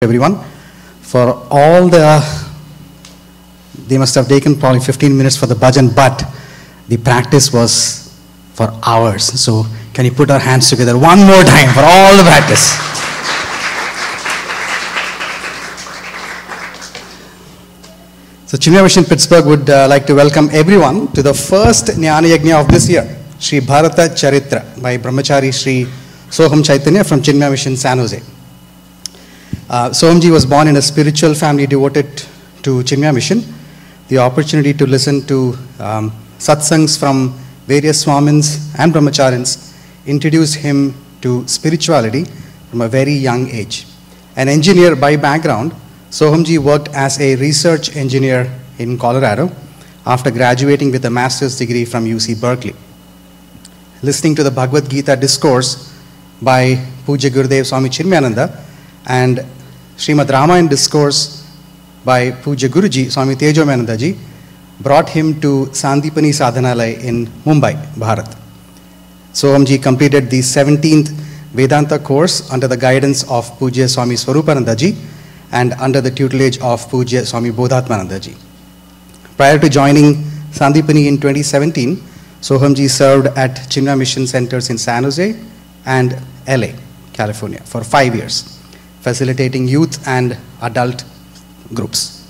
Everyone for all they must have taken probably 15 minutes for the bhajan, but the practice was for hours. So can you put our hands together one more time for all the practice? So Chinmaya Mission Pittsburgh would like to welcome everyone to the first Jnana Yajna of this year, Sri Bharata Charitra by Brahmachari Sri Soham Chaitanya from Chinmaya Mission San Jose. Sohamji was born in a spiritual family devoted to Chinmaya Mission. The opportunity to listen to satsangs from various swamins and brahmacharyans introduced him to spirituality from a very young age. An engineer by background, Sohamji worked as a research engineer in Colorado after graduating with a master's degree from UC Berkeley. Listening to the Bhagavad Gita discourse by Pujya Gurudev Swami Chinmayananda and Srimad Ramayana discourse by Pujya Guruji Swami Tejomayananda ji brought him to Sandipani Sadhanalaya in Mumbai, Bharat. Sohamji completed the 17th Vedanta course under the guidance of Pujya Swami Swarupananda ji and under the tutelage of Pujya Swami Bodhatmananda ji. Prior to joining Sandipani in 2017, Sohamji served at Chinmaya Mission Centers in San Jose and LA, California for 5 years, facilitating youth and adult groups.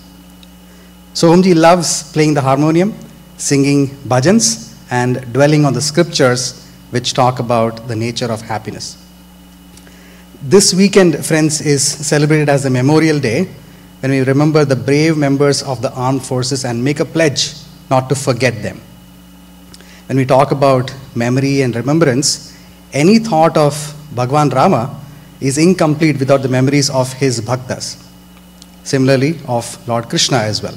Sohamji loves playing the harmonium, singing bhajans, and dwelling on the scriptures which talk about the nature of happiness. This weekend, friends, is celebrated as the Memorial Day when we remember the brave members of the armed forces and make a pledge not to forget them. When we talk about memory and remembrance, any thought of Bhagwan Rama is incomplete without the memories of his bhaktas. Similarly, of Lord Krishna as well.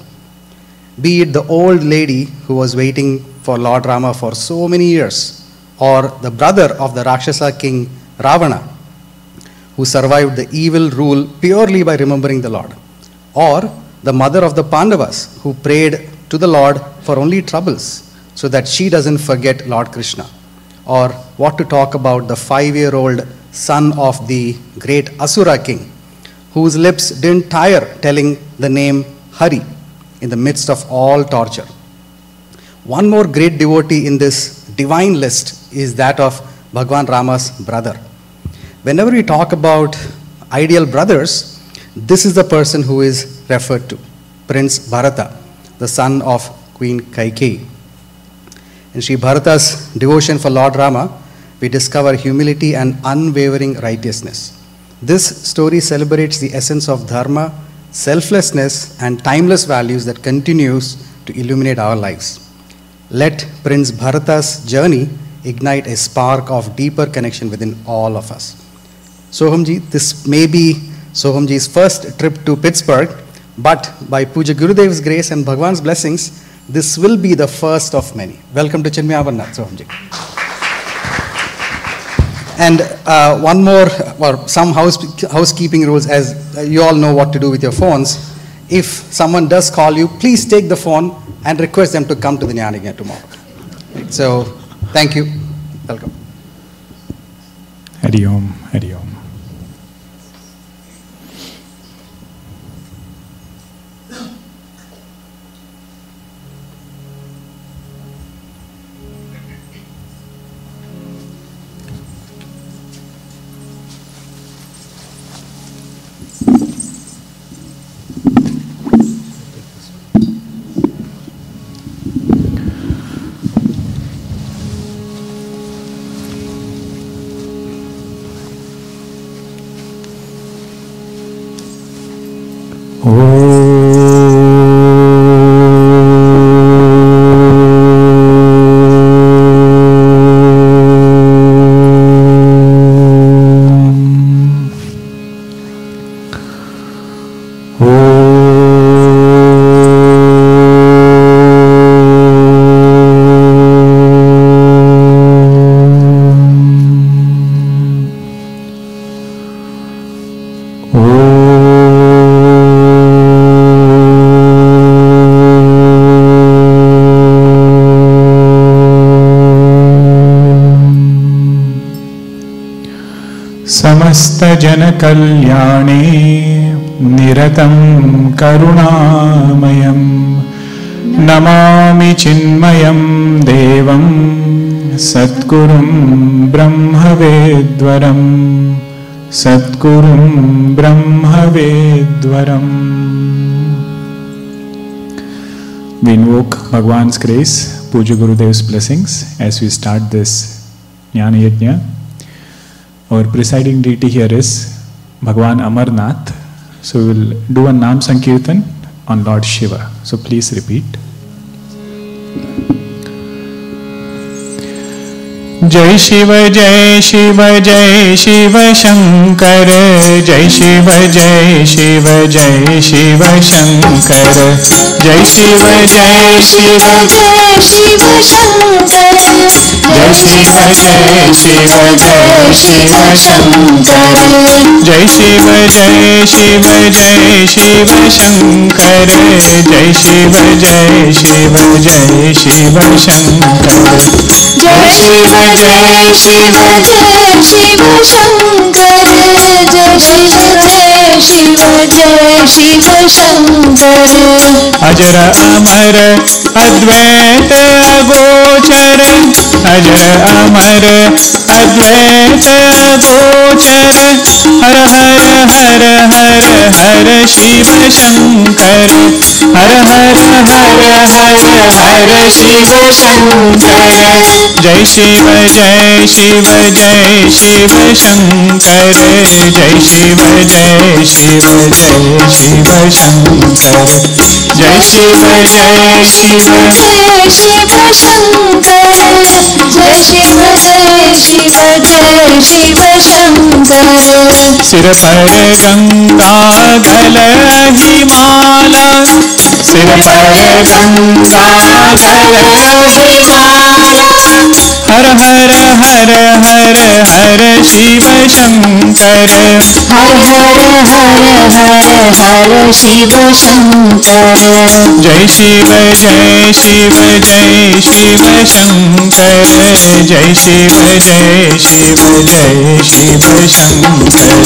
Be it the old lady who was waiting for Lord Rama for so many years, or the brother of the Rakshasa king Ravana, who survived the evil rule purely by remembering the Lord, or the mother of the Pandavas who prayed to the Lord for only troubles so that she doesn't forget Lord Krishna, or what to talk about the 5-year-old son of the great Asura king, whose lips didn't tire telling the name Hari in the midst of all torture. One more great devotee in this divine list is that of Bhagwan Rama's brother. Whenever we talk about ideal brothers, this is the person who is referred to, Prince Bharata, the son of Queen Kaikeyi. In Sri Bharata's devotion for Lord Rama, we discover humility and unwavering righteousness. This story celebrates the essence of dharma, selflessness, and timeless values that continues to illuminate our lives. Let Prince Bharata's journey ignite a spark of deeper connection within all of us. Sohamji, this may be Sohamji's first trip to Pittsburgh, but by Pujya Gurudev's grace and Bhagwan's blessings, this will be the first of many. Welcome to Chinmaya Amarnath, Sohamji. And one more, or some housekeeping rules, as you all know what to do with your phones. If someone does call you, please take the phone and request them to come to the Jnana Yajna tomorrow. Right, so, thank you. Welcome. Hari Om, Hari Om. समस्त जन कल्याणे निरतं करुणामयं नमामि चिन्मयं देवं सद्गुरुं ब्रह्मवेद्वरं सद्गुरुं ब्रह्मवेद्वरम्. We invoke Bhagwan's grace, Puja Gurudev's blessings as we start this Jnana Yajna. Our presiding deity here is Bhagwan Amarnath. So we will do a Nam Sankirtan on Lord Shiva. So please repeat. जय शिव जय शिव जय शिव शंकर, जय शिव जय शिव जय शिव शंकर, जय शिव जय शिव जय शिव शंकर, जय शिव जय शिव जय शिव शंकर, जय शिव जय शिव जय शिव शंकर, जय शिव जय शिव जय शिव शंकर, जय शिव जय शिव जय शिव शंकर, जय शिव जय शिव जय शिव शंकर. अजर अमर अद्वैत अगोचर, अजर अमर अद्वैत अगोचर, हर हर हर हर हर शिव शंकर, हर हर हर हर हर शिव शंकर, जय शिव जय शिव जय शिव शंकर, जय शिव जय शिव जय शिव शंकर, जय शिव जय शिव जय शिव शंकर, जय शिव जय शिव जय शिव शंकर. सिर पर गंगा गल हिमाला, सिर पर गंगा गल हिमाला, हर हर हर हर हर शिव शंकर, हर हर हर हर हर शिव शंकर, जय शिव जय शिव जय शिव शंकर, जय शिव जय शिव जय शिव शंकर,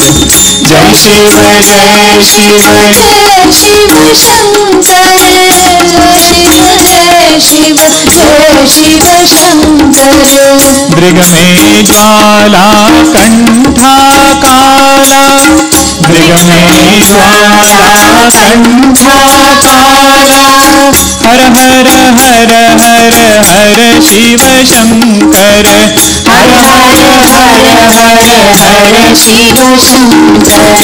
जय शिव जय शिव जय शिव शंकर, जय शिव जय शिव जय शिव शंकर. मृग में ज्वाला कंठा काला, मृग में ज्वाला कंठा काला, हर हर हर हर हर शिव शंकर, हर हर हर हर हर शिव शंकर,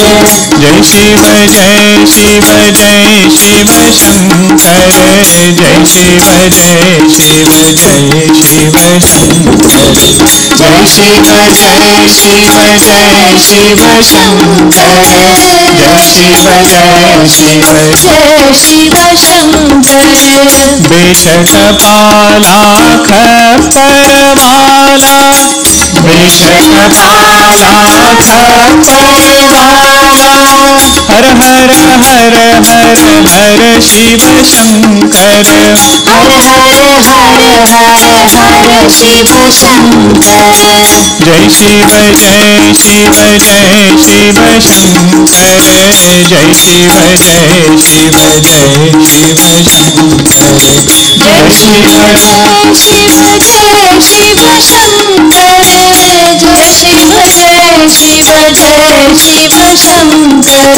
जय शिव जय शिव जय शिव शंकर, जय शिव जय शिव जय शिव शंकर, जय शिव जय शिव जय शिव शंकर, जय शिव जय शिव जय शिव शंकर. बेशक पाला खप्पर वाला, बेशक पाला खप्पर वाला, हर हर हर हर हर शिव शंकर, हर हर हर हर हर शिव शंकर, जय शिव जय शिव जय शिव शंकर, जय शिव जय शिव जय शिव शंकर, जय शिव जय शिव जय शिव शंकर, जय शिव जय शिव जय शिव शंकर.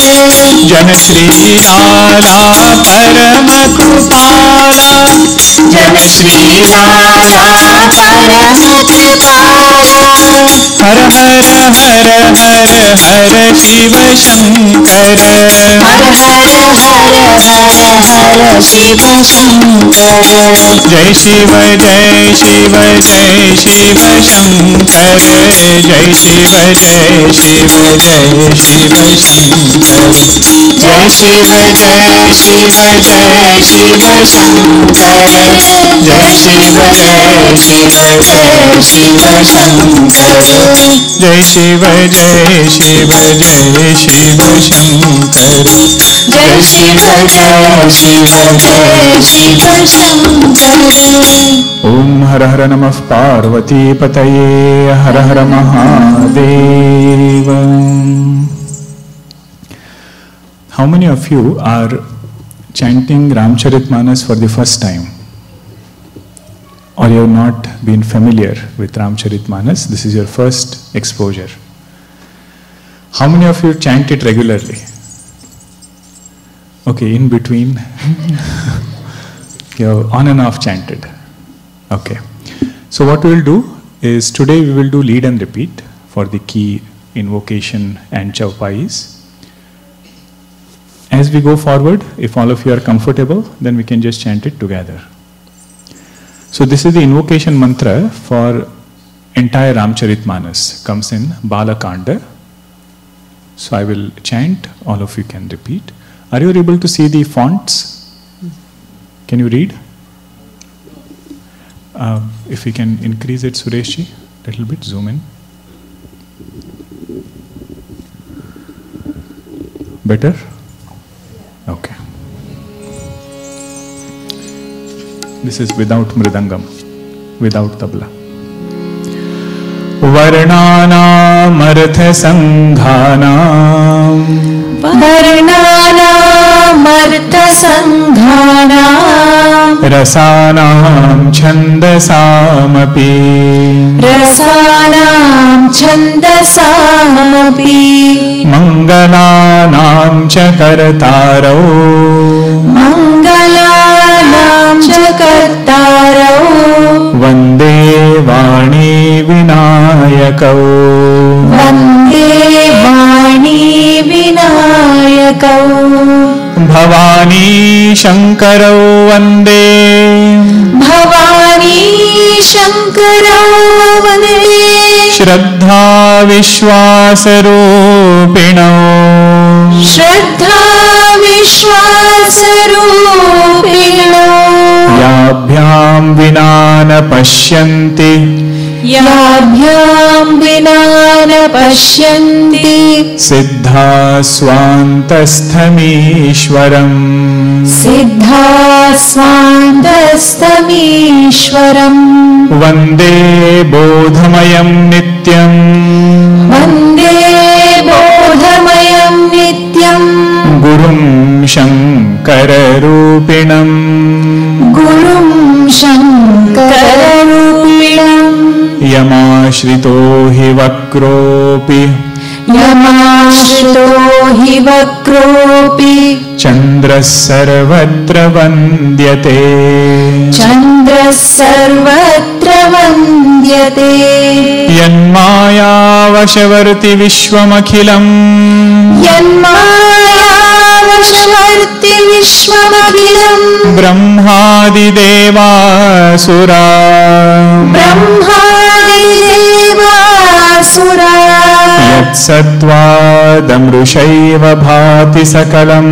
जन श्री लाला परम कृपाला, जन श्री लाला परम कृपाला, हर हर हर हर हर शिव शंकर, हर हर हर हर हर शिव शंकर, जय शिव जय शिव जय शिव शंकर, जय शिव जय शिव जय शिव शंकर, जय शिव जय शिव जय शिव शंकर, जय शिव जय शिव जय शिव शंकर, जय शिव जय शिव जय शिव शंकर, जय शिव जय शिव जय शिव शंकर. ओम हर हर नमः पार्वती पतये, हर हर Mahadev. How many of you are chanting Ramcharitmanas for the first time? Or you have not been familiar with Ramcharitmanas? This is your first exposure. How many of you chant it regularly? Okay, in between. You have on and off chanted. Okay. So what we will do is today we will do lead and repeat for the key invocation and chaupais. As we go forward, if all of you are comfortable, then we can just chant it together. So this is the invocation mantra for entire Ramcharitmanas. Comes in Balakanda. So I will chant, all of you can repeat. Are you able to see the fonts? Can you read? If we can increase it, Sureshji, a little bit, zoom in. Better? Okay. This is without mridangam, without tabla. Varnanam artha sanghanam, varnanam artha sanghanam, rasanam chandasamapi, rasanam chandasamapi, mangalanam cha kartarau, mangalanam cha kartarau, vande vani vinayakau, vande vani vinayakau, bhavani shankarau vande, bhavani shankarau vande, Shraddha Vishwasarupinau, Shraddha Vishwasarupinau, Yabhyam vinana pashyanti, Yabhyam vinana pashyanti, Siddha Swantastham Siddha Swantastamishwaram, Vande Bodhamayam Nityam, Vande Bodhamayam Nityam, Gurum Shankararupinam, Gurum Shankararupinam, Yamashrito hi vakropi, Yamashrito hi vakropi, Chandras sarvatra vandyate, Chandras sarvatra vandyate, Yanmaya vashavarti vishwamakhilam, Yanmaya vashavarti vishwamakhilam, Brahmadi devasura, Brahmadi devasura, Yatsattvadamrushaiva bhati sakalam,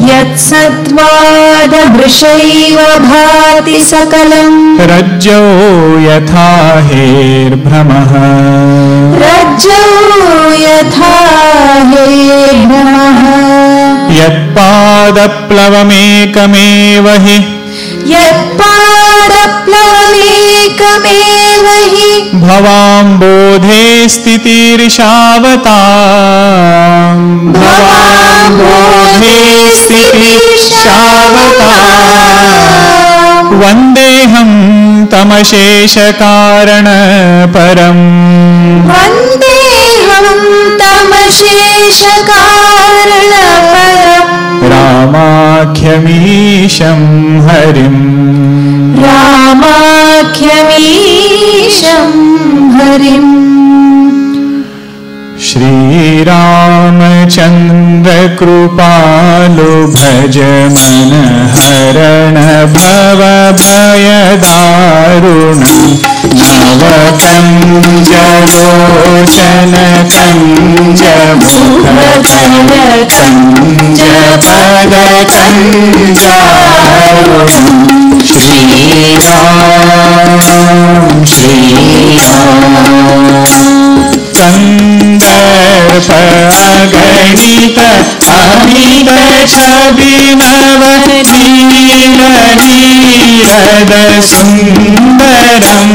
Yatsattvadamrushaiva bhati sakalam, Rajyo yatha her brahmaha, Rajyo yatha he brahmaha, Yatpadaplavamekame hi, Yatpadaplavamekame hi, Bhavam bodhe stitirishavataam, Bhavam bodhe stitirishavataam, Vandeham tamashesha karana param, Vandeham tamashesha karanaparam, Ramakhyamisham harim, Ramakhyamisham harim. Shri Ramachandra Kripalu Bhajamana Harana Bhava Bhayadarunam Navakanja Lochana Kanja Mukha Kanja Pada Kanjarunam Shri Ram Shri Ram Sandarpaganita Amita Chabinavati Nirada Sundaram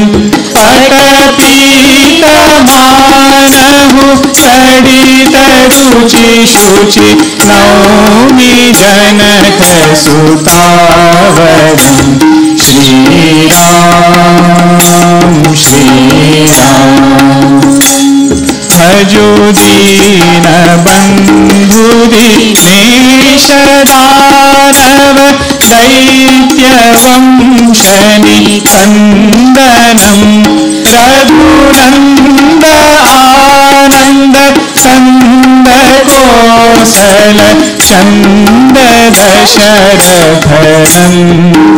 Patati मानहु सडित रुचि शुचि नौमि जनक सुतावरं श्री राम भजो दीन बंधु दीनेश दानव दैत्य वंशनि कंदनम रघुनंद आनंद कंद कोसल चंद दशरथ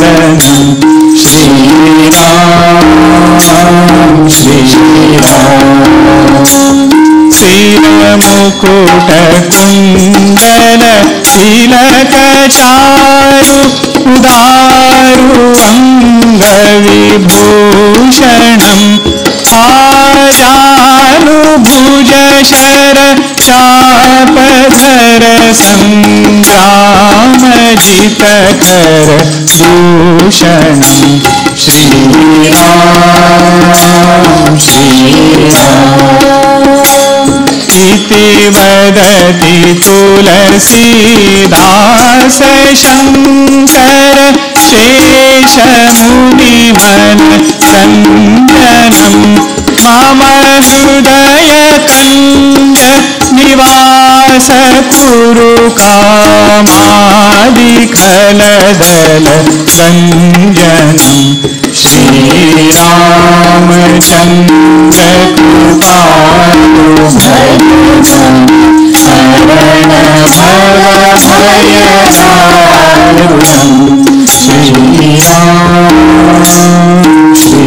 नंदन श्री राम सिर मुकुट कुंडल तिलक चारु उदारु अंग विभूषणम आजानुभुज शर चापधर संग्राम जित कर दूषणम श्री राम इति वदति तुलसीदास शंकर शेष मुनि मन संजनम मम हृदय कंज निवास कुरु कामादिखल दल गंजनम श्री रामचंद्र कृपालु शरण भव भयहारुणं श्री राम श्री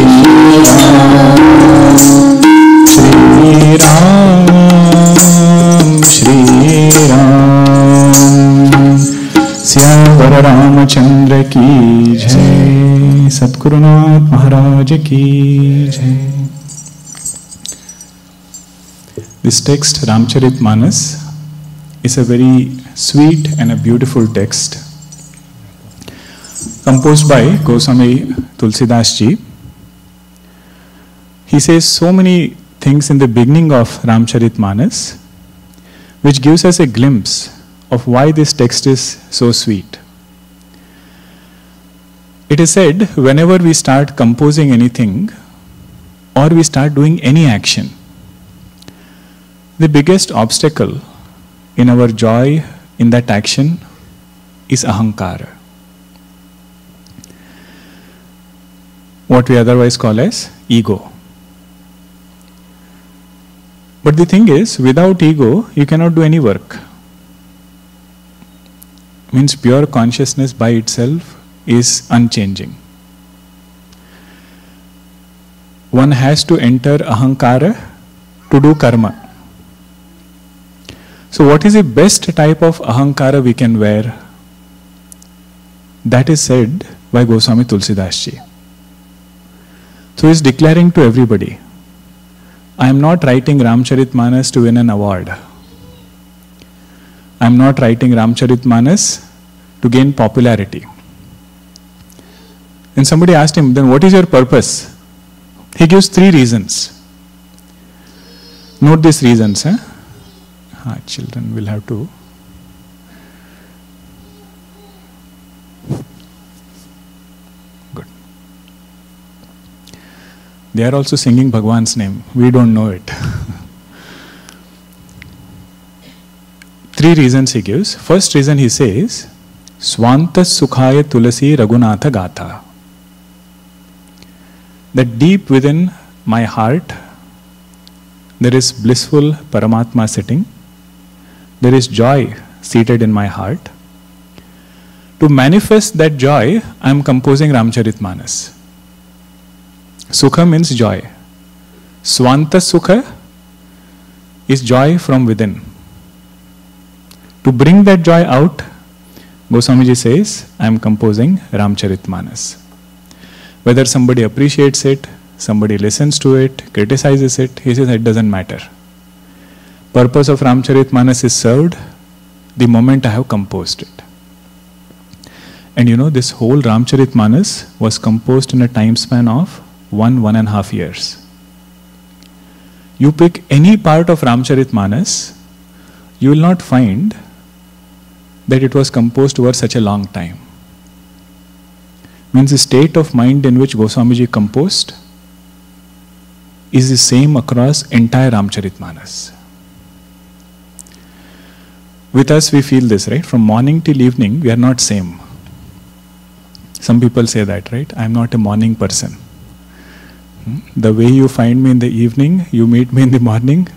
राम श्री राम श्यावर रामचंद्र की जय सद्गुरुनाथ महाराज की जय. This text, Ramcharitmanas, is a very sweet and a beautiful text composed by Goswami Tulsidas ji. He says so many things in the beginning of Ramcharitmanas which gives us a glimpse of why this text is so sweet. It is said whenever we start composing anything or we start doing any action, the biggest obstacle in our joy in that action is ahankara, what we otherwise call as ego. But the thing is, without ego, you cannot do any work. Means pure consciousness by itself is unchanging. One has to enter ahankara to do karma. So what is the best type of ahankara we can wear? That is said by Goswami Tulsidas ji. So he is declaring to everybody, I am not writing Ramcharitmanas to win an award. I am not writing Ramcharitmanas to gain popularity. And somebody asked him, then what is your purpose? He gives 3 reasons. Note these reasons. Children will have to. Good. They are also singing Bhagwan's name. We don't know it. 3 reasons he gives. First reason he says, Swanta Sukhaya Tulasi Raghunatha Gatha. That deep within my heart, there is blissful Paramatma sitting. There is joy seated in my heart. To manifest that joy, I am composing Ramcharitmanas. Sukha means joy. Swanta Sukha is joy from within. To bring that joy out, Goswamiji says, I am composing Ramcharitmanas. Whether somebody appreciates it, somebody listens to it, criticizes it, he says it doesn't matter. Purpose of Ramcharitmanas is served the moment I have composed it. And you know, this whole Ramcharitmanas was composed in a time span of 1.5 years. You pick any part of Ramcharitmanas, you will not find that it was composed over such a long time. Means the state of mind in which Goswamiji composed is the same across entire Ramcharitmanas. With us we feel this, right? From morning till evening we are not same. Some people say that, right? I am not a morning person. The way you find me in the evening, you meet me in the morning,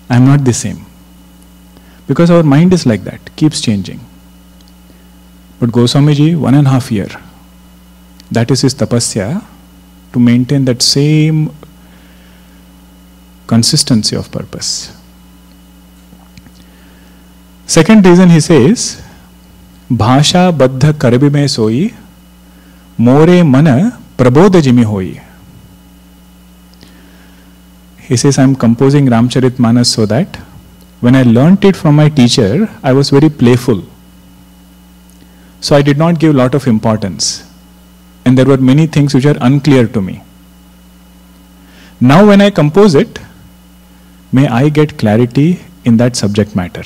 I am not the same. Because our mind is like that, keeps changing. But Goswamiji, 1.5 years, that is his tapasya, to maintain that same consistency of purpose. Second reason he says, Bhasha baddha karbi mein soi, more mana prabodha jimi hoi. He says, I am composing Ramcharitmanas so that when I learnt it from my teacher, I was very playful. So I did not give a lot of importance. And there were many things which are unclear to me. Now when I compose it, may I get clarity in that subject matter.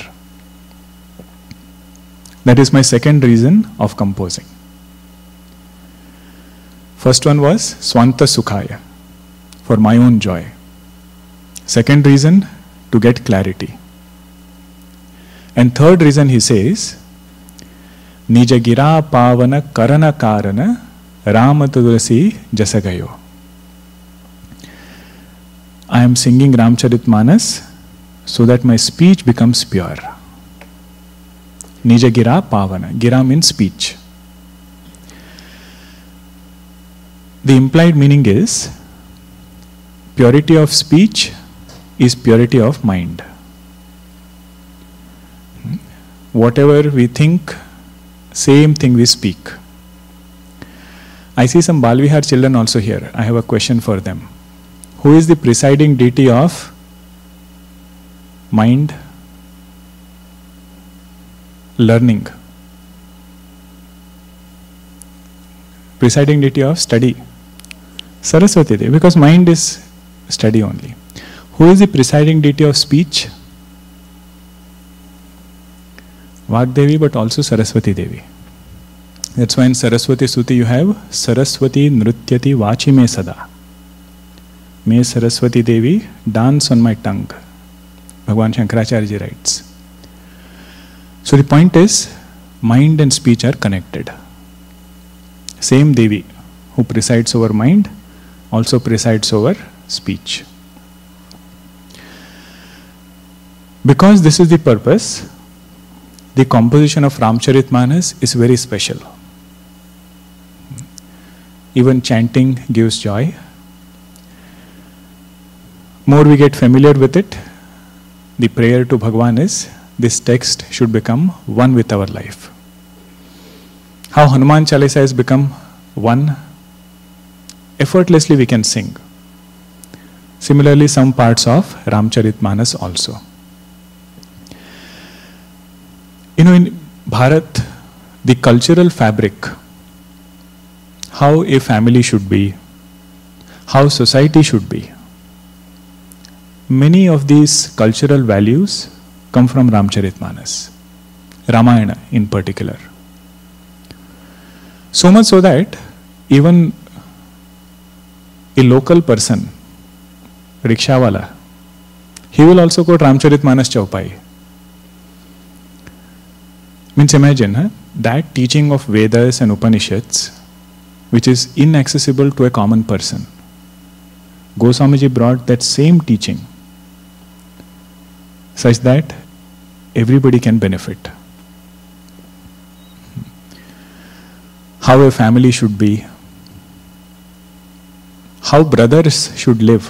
That is my second reason of composing. First one was Swanta Sukhaya, for my own joy. Second reason, to get clarity. And third reason he says, Nijagira pavana karana karana ramatudulasi jasagayo. I am singing Ramcharitmanas so that my speech becomes pure. Nijagira pavana. Gira means speech. The implied meaning is purity of speech is purity of mind. Whatever we think, same thing we speak. I see some Balvihar children also here. I have a question for them. Who is the presiding deity of mind? Learning. Presiding deity of study. Saraswati Devi, because mind is study only. Who is the presiding deity of speech? Vagdevi, but also Saraswati Devi. That's why in Saraswati Suti you have Saraswati Nrutyati Vachi Me Sada. May Saraswati Devi dance on my tongue. Bhagwan Shankaracharya ji writes. So the point is, mind and speech are connected. Same Devi who presides over mind also presides over speech. Because this is the purpose, the composition of Ramcharitmanas is very special. Even chanting gives joy. More we get familiar with it, the prayer to Bhagwan is, this text should become one with our life. How Hanuman Chalisa has become one, effortlessly we can sing. Similarly, some parts of Ramcharitmanas also. You know, in Bharat, the cultural fabric, how a family should be, how society should be, many of these cultural values come from Ramcharitmanas, Ramayana in particular. So much so that even a local person, rickshawala, he will also quote Ramcharitmanas Chaupai. Means imagine that teaching of Vedas and Upanishads, which is inaccessible to a common person. Goswamiji brought that same teaching such that everybody can benefit. How a family should be, how brothers should live.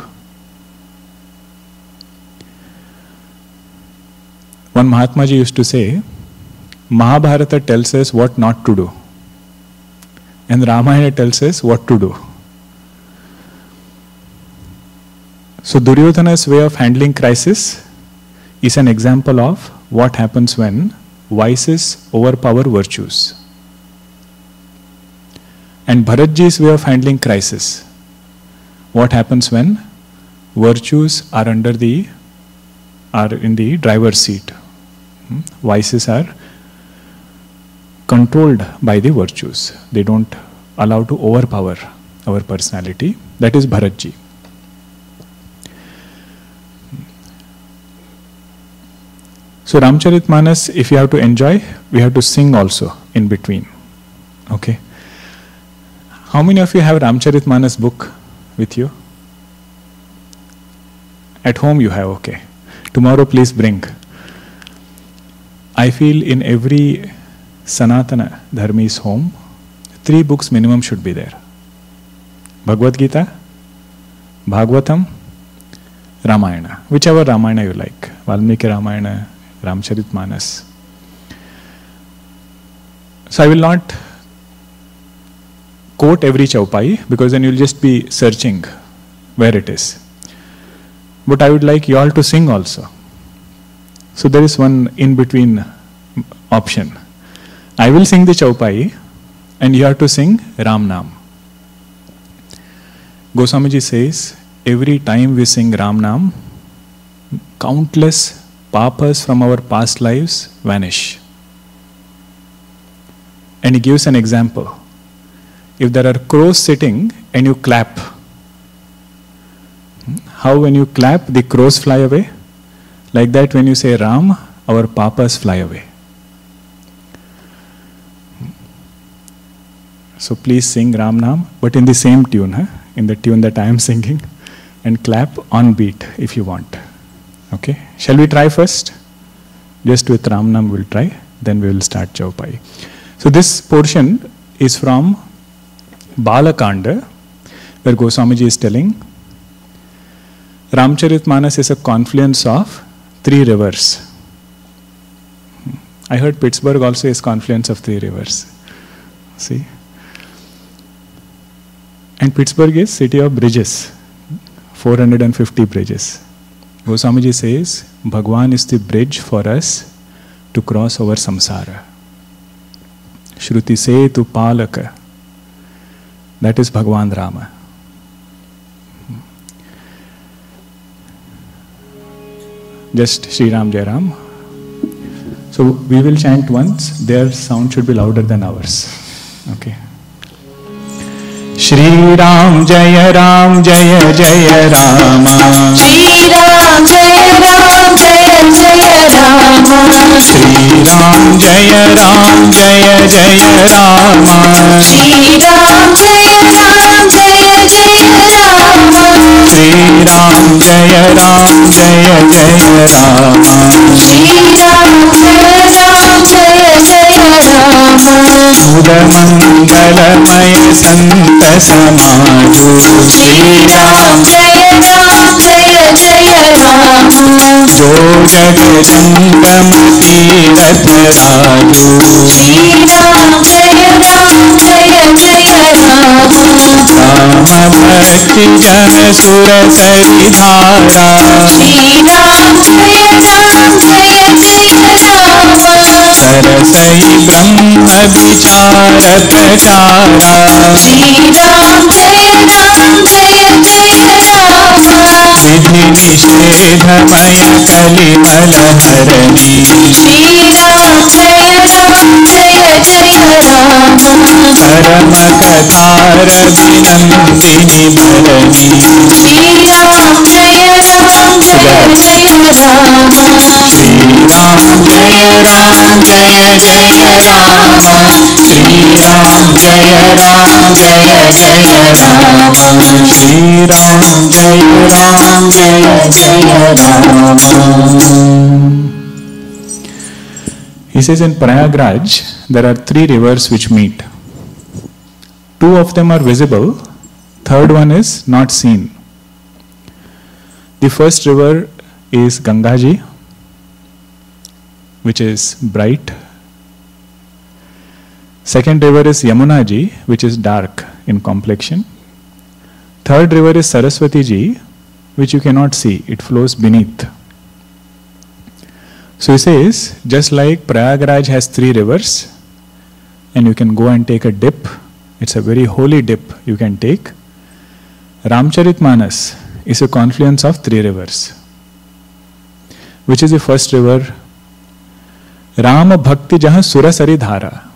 One Mahatma Ji used to say, Mahabharata tells us what not to do, and Ramayana tells us what to do. So Duryodhana's way of handling crisis is an example of what happens when vices overpower virtues. And Bharatji's way of handling crisis, what happens when virtues are in the driver's seat. Vices are controlled by the virtues. They don't allow to overpower our personality. That is Bharatji. So Ramcharitmanas, if you have to enjoy, we have to sing also in between. Okay. How many of you have Ramcharitmanas book with you? At home you have, okay. Tomorrow please bring. I feel in every Sanatana Dharmi's home, 3 books minimum should be there. Bhagavad Gita, Bhagavatam, Ramayana. Whichever Ramayana you like. Valmiki Ramayana, Ramcharitmanas. So I will not quote every chaupai because then you'll just be searching where it is. But I would like you all to sing also. So there is one in-between option. I will sing the chaupai and you have to sing Ram Nam. Goswamiji says, every time we sing Ram Nam, countless papas from our past lives vanish. And he gives an example. If there are crows sitting and you clap, how when you clap the crows fly away? Like that when you say Ram, our papas fly away. So please sing Ram Nam, but in the same tune, in the tune that I am singing, and clap on beat if you want. Okay, shall we try first? Just with Ram Nam we'll try, then we will start Chaupai. So this portion is from Balakanda, where Goswamiji is telling Ramcharitmanas is a confluence of 3 rivers. I heard Pittsburgh also is confluence of 3 rivers. See? And Pittsburgh is city of bridges, 450 bridges. Goswamiji says, Bhagwan is the bridge for us to cross over samsara. Shruti Setu Palaka. That is Bhagwan Rama. Just Shri Ram Jai Ram. So we will chant once. Their sound should be louder than ours. Okay. Shri Ram Jai Ram Jai Jai Rama. Shri Ram Jai Ram Jai Jai Rama. Shri Ram Jai Ram Jai Jai Rama. Shri Ram Jai Ram Jai Jai Rama. Shri Ram Jai Ram Jai Jai Rama. Shri Ram Jai Ram Jai Jai Rama. Mangalamay Sant Samaju. Shri Ram Jai Ram Jai Jai Rama. Jo Jagdambam Tirath Raju. Shri Ram Jai Ram Jai Jai Rama. Rama Bhakti Jana Sura Saridhara. Shri Ram Jai Ram Jai Jai Rama. Sarasai Brahma Vichara Prachara. Shri Ram Jai Ram Jai Jai Rama. Vidhi Nishedhamaya Kalimal Harani. Shri Ram Jai Ram Jai Jai Rama. Parama Kathara Vinandini Bharani. Shri Ram Jai Ram Jai Jai Rama. Shri Ram Jai Ram Jai Jai Rama. Shri Ram Jai Ram Jai Jai Rama. Shri Ram Jai Ram Jai Jai Rama. He says in Prayagraj there are 3 rivers which meet. 2 of them are visible, third one is not seen. The first river is Gangaji, which is bright. Second river is Yamunaji, which is dark in complexion. Third river is Saraswati-ji, which you cannot see, it flows beneath. So he says, just like Prayagraj has 3 rivers, and you can go and take a dip, it's a very holy dip you can take. Ramcharitmanas is a confluence of 3 rivers. Which is the first river? Rama Bhakti Jahan Surasari Dhara.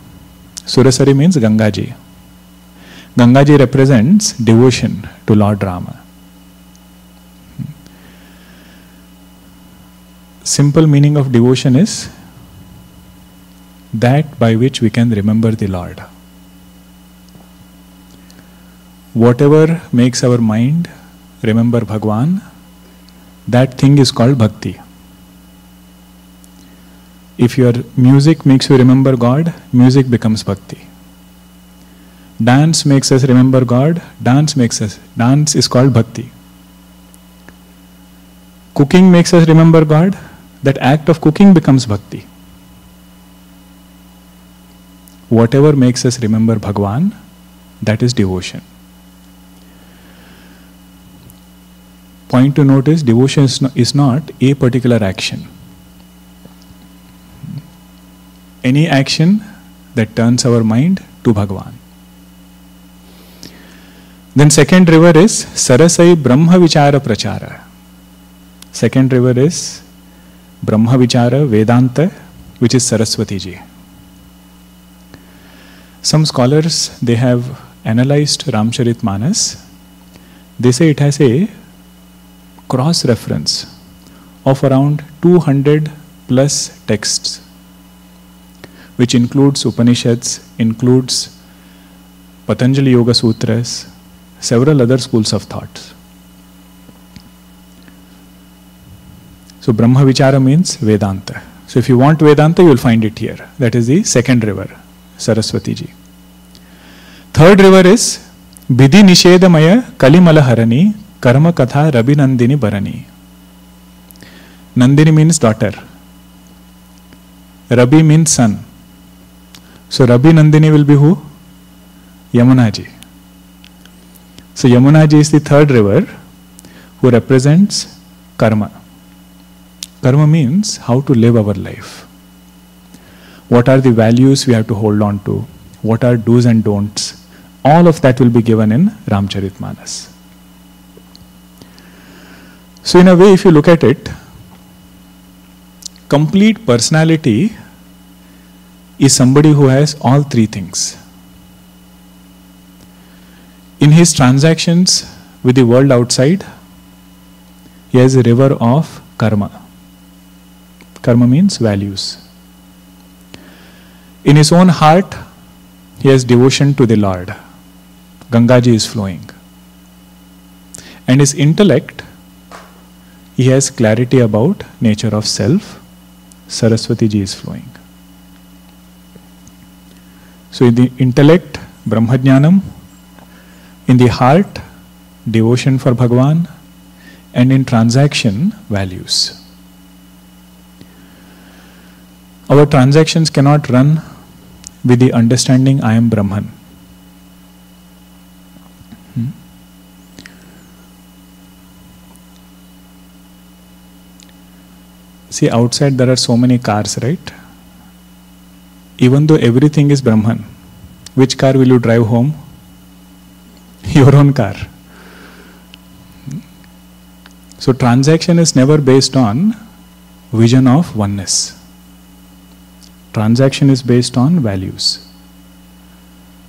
Surasari means Gangaji. Gangaji represents devotion to Lord Rama. Simple meaning of devotion is that by which we can remember the Lord. Whatever makes our mind remember Bhagwan, that thing is called bhakti. If your music makes you remember God, music becomes bhakti. Dance makes us remember God, dance is called bhakti. Cooking makes us remember God, that act of cooking becomes bhakti. Whatever makes us remember Bhagwan, that is devotion. Point to note is, devotion is not a particular action. Any action that turns our mind to Bhagwan. Then second river is Sarasai Brahma Vichara Prachara. Second river is Brahma Vichara Vedanta, which is Saraswati ji. Some scholars, they have analyzed Ramcharitmanas. They say it has a cross-reference of around 200 plus texts, which includes Upanishads, includes Patanjali Yoga Sutras, several other schools of thought. So Brahma Vichara means Vedanta. So if you want Vedanta, you will find it here. That is the second river, Saraswati ji. Third river is Vidhi Nishedamaya Kalimala Harani Karma Katha Rabi Nandini Bharani. Nandini means daughter. Rabi means son. So Rabi Nandini will be who? Yamuna ji. So Yamuna ji is the third river who represents karma. Karma means how to live our life. What are the values we have to hold on to? What are do's and don'ts? All of that will be given in Ramcharitmanas. So in a way, if you look at it, complete personality is somebody who has all three things. In his transactions with the world outside, he has a river of karma. Karma means values. In his own heart, he has devotion to the Lord. Gangaji is flowing. And his intellect, he has clarity about nature of self. Saraswati ji is flowing. So in the intellect, Brahmajnanam. In the heart, devotion for Bhagwan. And in transaction, values. Our transactions cannot run with the understanding I am Brahman. See, outside there are so many cars, right? Even though everything is Brahman, which car will you drive home? Your own car. So transaction is never based on vision of oneness. Transaction is based on values.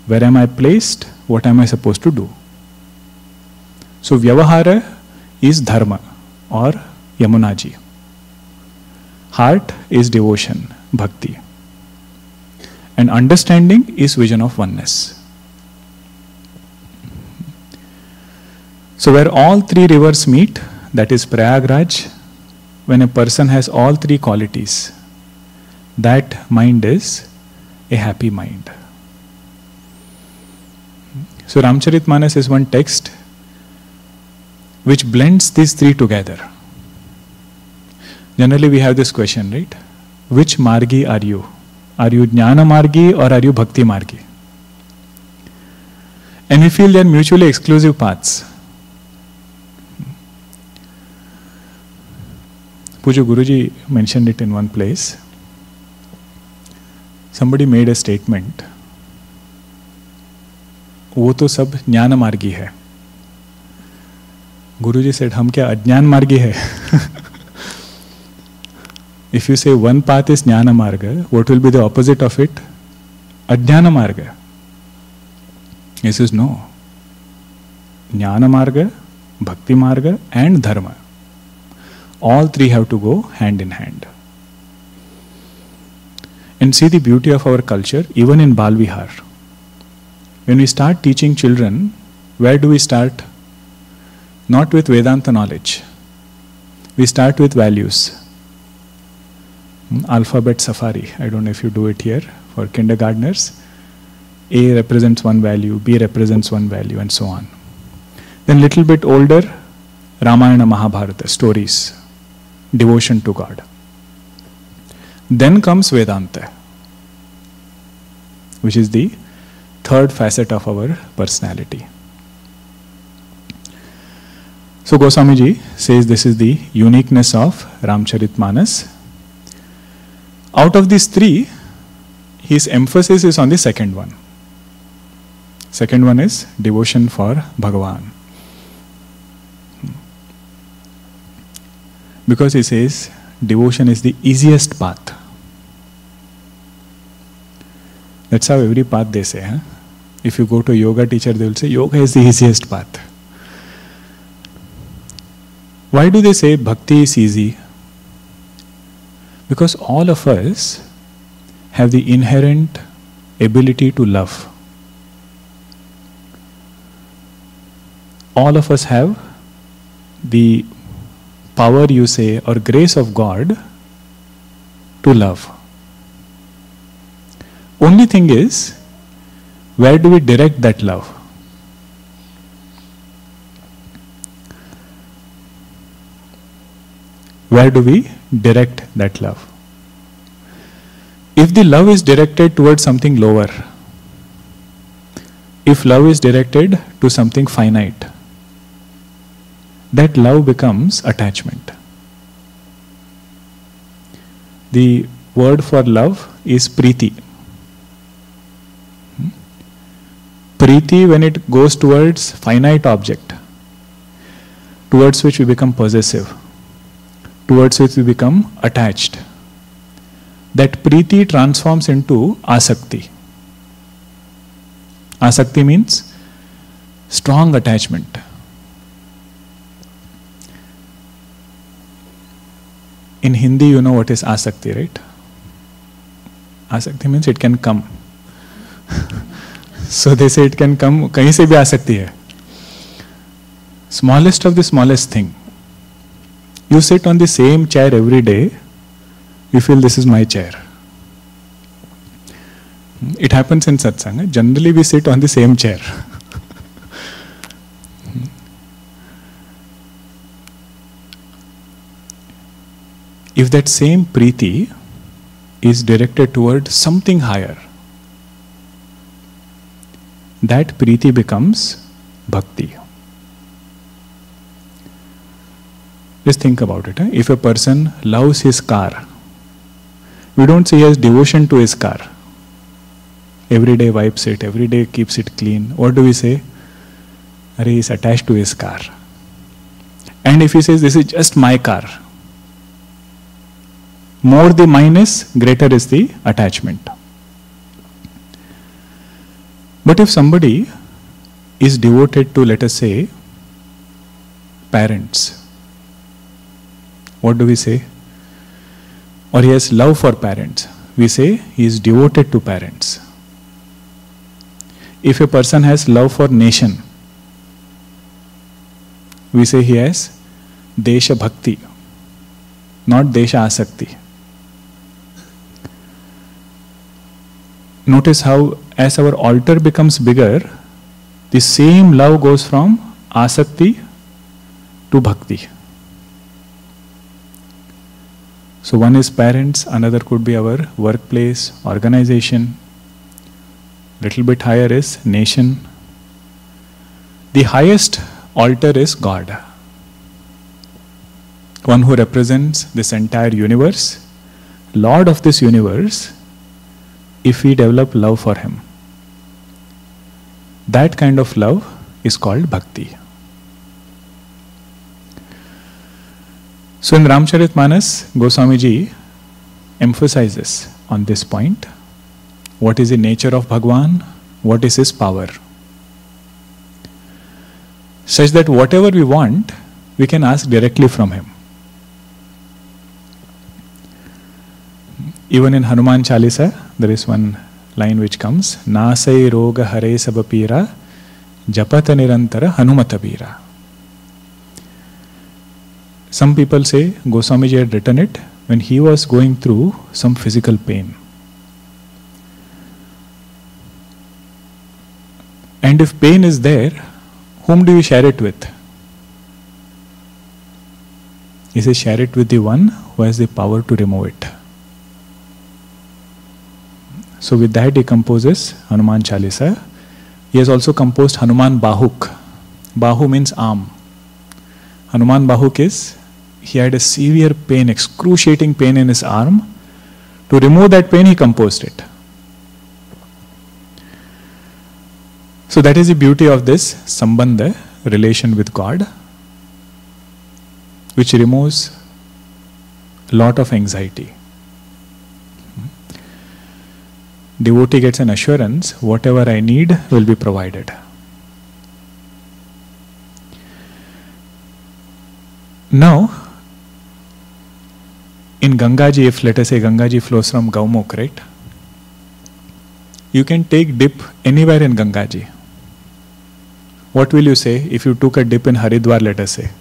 Where am I placed? What am I supposed to do? So Vyavahara is Dharma or Yamunaji. Heart is devotion, Bhakti. And understanding is vision of oneness. So where all three rivers meet, that is Prayagraj, when a person has all three qualities, that mind is a happy mind. So Ramcharitmanas is one text which blends these three together. Generally we have this question, right? Which margi are you? Are you Jnana margi or are you Bhakti margi? And we feel they are mutually exclusive paths. Puja Guruji mentioned it in one place. Somebody made a statement. वो तो सब ज्ञान मार्गी है. Guruji said, हम क्या अज्ञान मार्गी है? If you say one path is Jnana Marga, what will be the opposite of it? Ajnana Marga. He says, no. Jnana Marga, Bhakti Marga and Dharma. All three have to go hand in hand. And see the beauty of our culture, even in Bal Vihar. When we start teaching children, where do we start? Not with Vedanta knowledge. We start with values. Alphabet safari. I don't know if you do it here for kindergartners. A represents one value, B represents one value, and so on. Then little bit older, Ramayana Mahabharata, stories, devotion to God. Then comes Vedanta, which is the third facet of our personality. So Goswami Ji says this is the uniqueness of Ramcharitmanas. Out of these three, his emphasis is on the second one. Second one is devotion for Bhagavan. Because he says devotion is the easiest path. That's how every path they say. Huh? If you go to a yoga teacher, they will say yoga is the easiest path. Why do they say bhakti is easy? Because all of us have the inherent ability to love. All of us have the power, you say, or grace of God to love. Only thing is, where do we direct that love? Where do we direct that love? If the love is directed towards something lower, if love is directed to something finite, that love becomes attachment. The word for love is priti. Priti, when it goes towards finite object, towards which we become possessive, towards which we become attached, that priti transforms into asakti. Asakti means strong attachment. In Hindi, you know what is asakti, right? Asakti means it can come. So they say it can come, kahin se bhi asakti hai. Smallest of the smallest thing. You sit on the same chair every day, you feel this is my chair. It happens in satsang. Generally we sit on the same chair. If that same priti is directed toward something higher, that priti becomes bhakti. Just think about it. If a person loves his car, we don't say he has devotion to his car. Every day wipes it, every day keeps it clean. What do we say? He is attached to his car. And if he says, this is just my car, more the mine is, greater is the attachment. But if somebody is devoted to, let us say, parents, what do we say? Or he has love for parents, we say he is devoted to parents. If a person has love for nation, we say he has desha bhakti, not desha asakti. Notice how as our altar becomes bigger, the same love goes from asakti to bhakti. So one is parents, another could be our workplace, organization. Little bit higher is nation. The highest altar is God. One who represents this entire universe, Lord of this universe. If we develop love for him, that kind of love is called bhakti. So in Ramcharitmanas, Goswami Ji emphasizes on this point. What is the nature of Bhagwan? What is his power? Such that whatever we want, we can ask directly from him. Even in Hanuman Chalisa, there is one line which comes, Nasai roga hare sabapira, japata nirantara hanumata bira. Some people say Goswami Ji had written it when he was going through some physical pain. And if pain is there, whom do you share it with? He says, share it with the one who has the power to remove it. So with that he composes Hanuman Chalisa. He has also composed Hanuman Bahuk. Bahu means arm. Hanuman Bahuk is, he had a severe pain, excruciating pain in his arm. To remove that pain, he composed it. So that is the beauty of this Sambandha, relation with God, which removes a lot of anxiety. Devotee gets an assurance, whatever I need will be provided. Now, in Gangaji, if let us say Gangaji flows from Gaumukh, right? You can take dip anywhere in Gangaji. What will you say if you took a dip in Haridwar, let us say?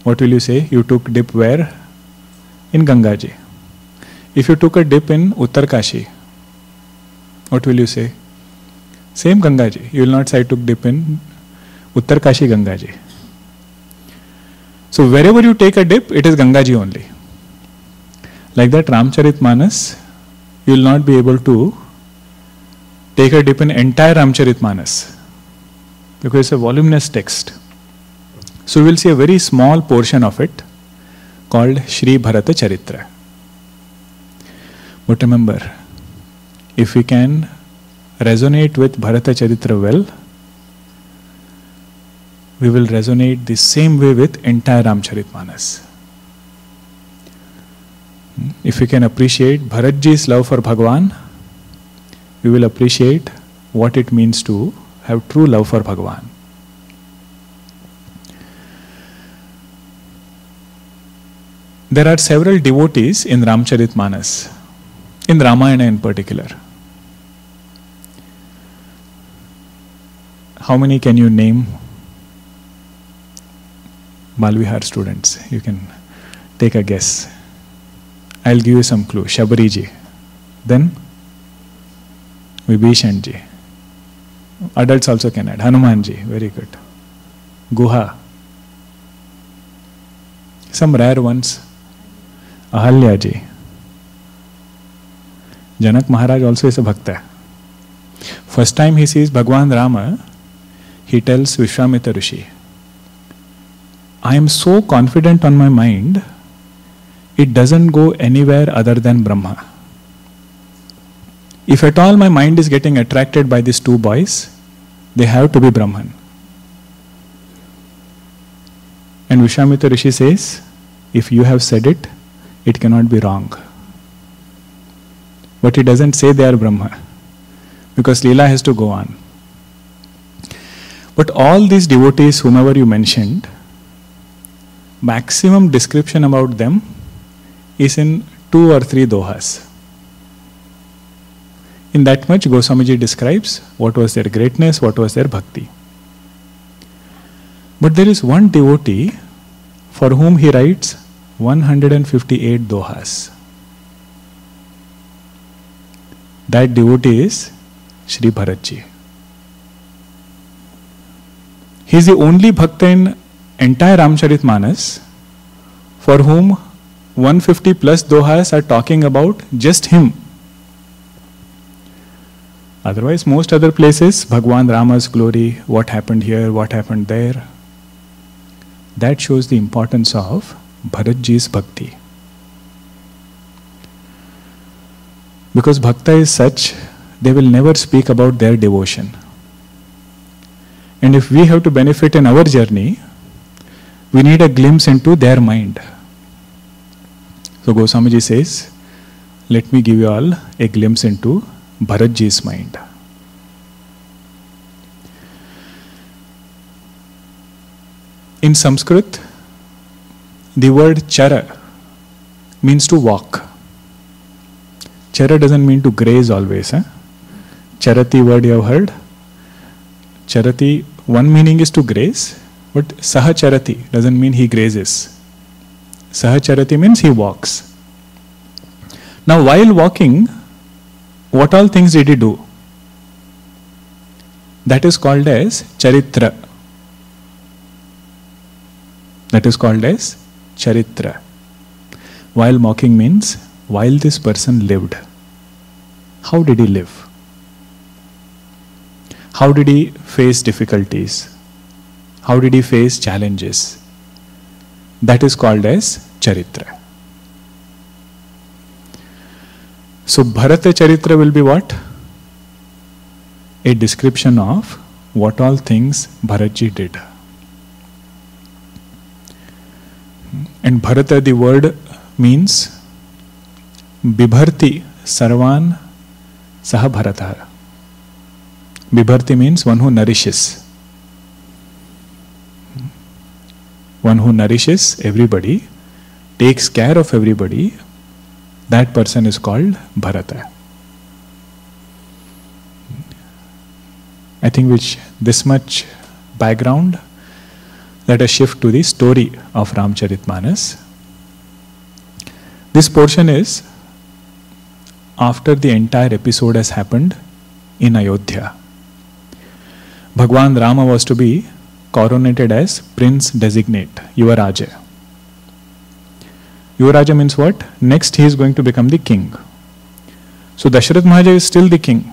What will you say? You took dip where? In Gangaji. If you took a dip in Uttarkashi, what will you say? Same Gangaji. You will not say I took dip in Uttarkashi Gangaji. So wherever you take a dip, it is Gangaji only. Like that Ramcharitmanas, you will not be able to take a dip in entire Ramcharitmanas because it's a voluminous text. So we will see a very small portion of it called Shri Bharata Charitra. But remember, if we can resonate with Bharata Charitra well, we will resonate the same way with entire Ramcharitmanas. If we can appreciate Bharatji's love for Bhagwan, we will appreciate what it means to have true love for Bhagwan. There are several devotees in Ramcharitmanas, in Ramayana in particular. How many can you name? Balvihar students, you can take a guess. I'll give you some clue. Shabariji. Then Vibhishanji. Adults also can add. Hanumanji. Very good. Guha. Some rare ones. Ahalyaji. Janak Maharaj also is a bhakta. First time he sees Bhagwan Rama, he tells Vishwamitra Rishi, I am so confident on my mind, it doesn't go anywhere other than Brahma. If at all my mind is getting attracted by these two boys, they have to be Brahman. And Vishwamitra Rishi says, if you have said it, it cannot be wrong. But he doesn't say they are Brahma, because Leela has to go on. But all these devotees, whomever you mentioned, maximum description about them is in 2 or 3 dohas. In that much, Goswamiji describes what was their greatness, what was their bhakti. But there is one devotee for whom he writes 158 dohas. That devotee is Shri Bharatji. He is the only bhakta in entire Ramcharitmanas for whom 150 plus dohas are talking about just him. Otherwise, most other places, Bhagwan Rama's glory, what happened here, what happened there. That shows the importance of Bharatji's bhakti. Because bhakta is such, they will never speak about their devotion. And if we have to benefit in our journey, we need a glimpse into their mind. So Goswamiji says, let me give you all a glimpse into Bharatji's mind. In Sanskrit, the word chara means to walk. Chara doesn't mean to graze always. Charati word you have heard. Charati, one meaning is to graze, but sahacharati doesn't mean he grazes. Sahacharati means he walks. Now while walking, what all things did he do? That is called as charitra. That is called as charitra. While walking means while this person lived. How did he live? How did he face difficulties? How did he face challenges? That is called as charitra. So Bharata Charitra will be what? A description of what all things Bharatji did. And Bharata, the word means Bibharti Sarvan Saha Bharata. Bibharti means one who nourishes. One who nourishes everybody, takes care of everybody, that person is called Bharata. I think with this much background, let us shift to the story of Ramcharitmanas. This portion is after the entire episode has happened in Ayodhya. Bhagwan Rama was to be coronated as Prince Designate, Yuvaraja. Yuvaraja means what? Next he is going to become the king. So Dasharath Maharaj is still the king.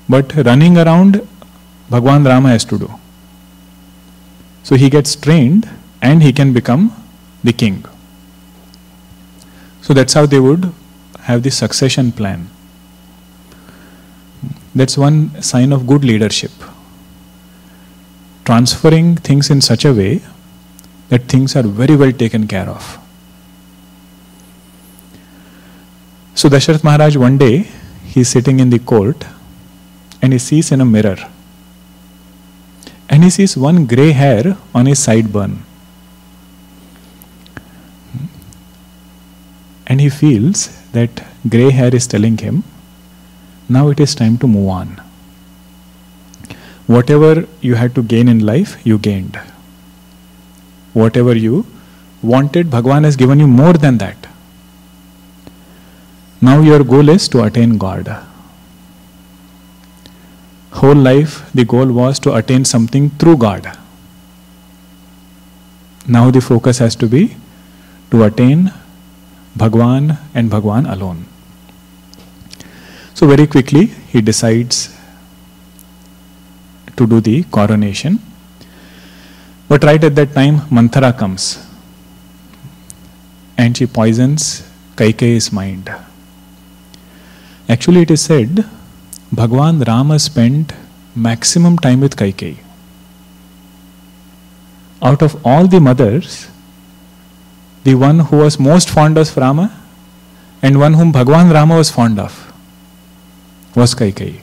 But running around, Bhagwan Rama has to do. So he gets trained and he can become the king. So that's how they would have the succession plan. That's one sign of good leadership. Transferring things in such a way that things are very well taken care of. So Dasharath Maharaj, one day, he is sitting in the court and he sees in a mirror. And he sees one grey hair on his sideburn. And he feels that grey hair is telling him, now it is time to move on. Whatever you had to gain in life, you gained. Whatever you wanted, Bhagwan has given you more than that. Now your goal is to attain God. Whole life, the goal was to attain something through God. Now the focus has to be to attain Bhagwan and Bhagwan alone. So very quickly, he decides to do the coronation. But right at that time, Manthara comes and she poisons Kaikeyi's mind. Actually, it is said, Bhagwan Rama spent maximum time with Kaikeyi. Out of all the mothers, the one who was most fond of Rama and one whom Bhagwan Rama was fond of was Kaikeyi.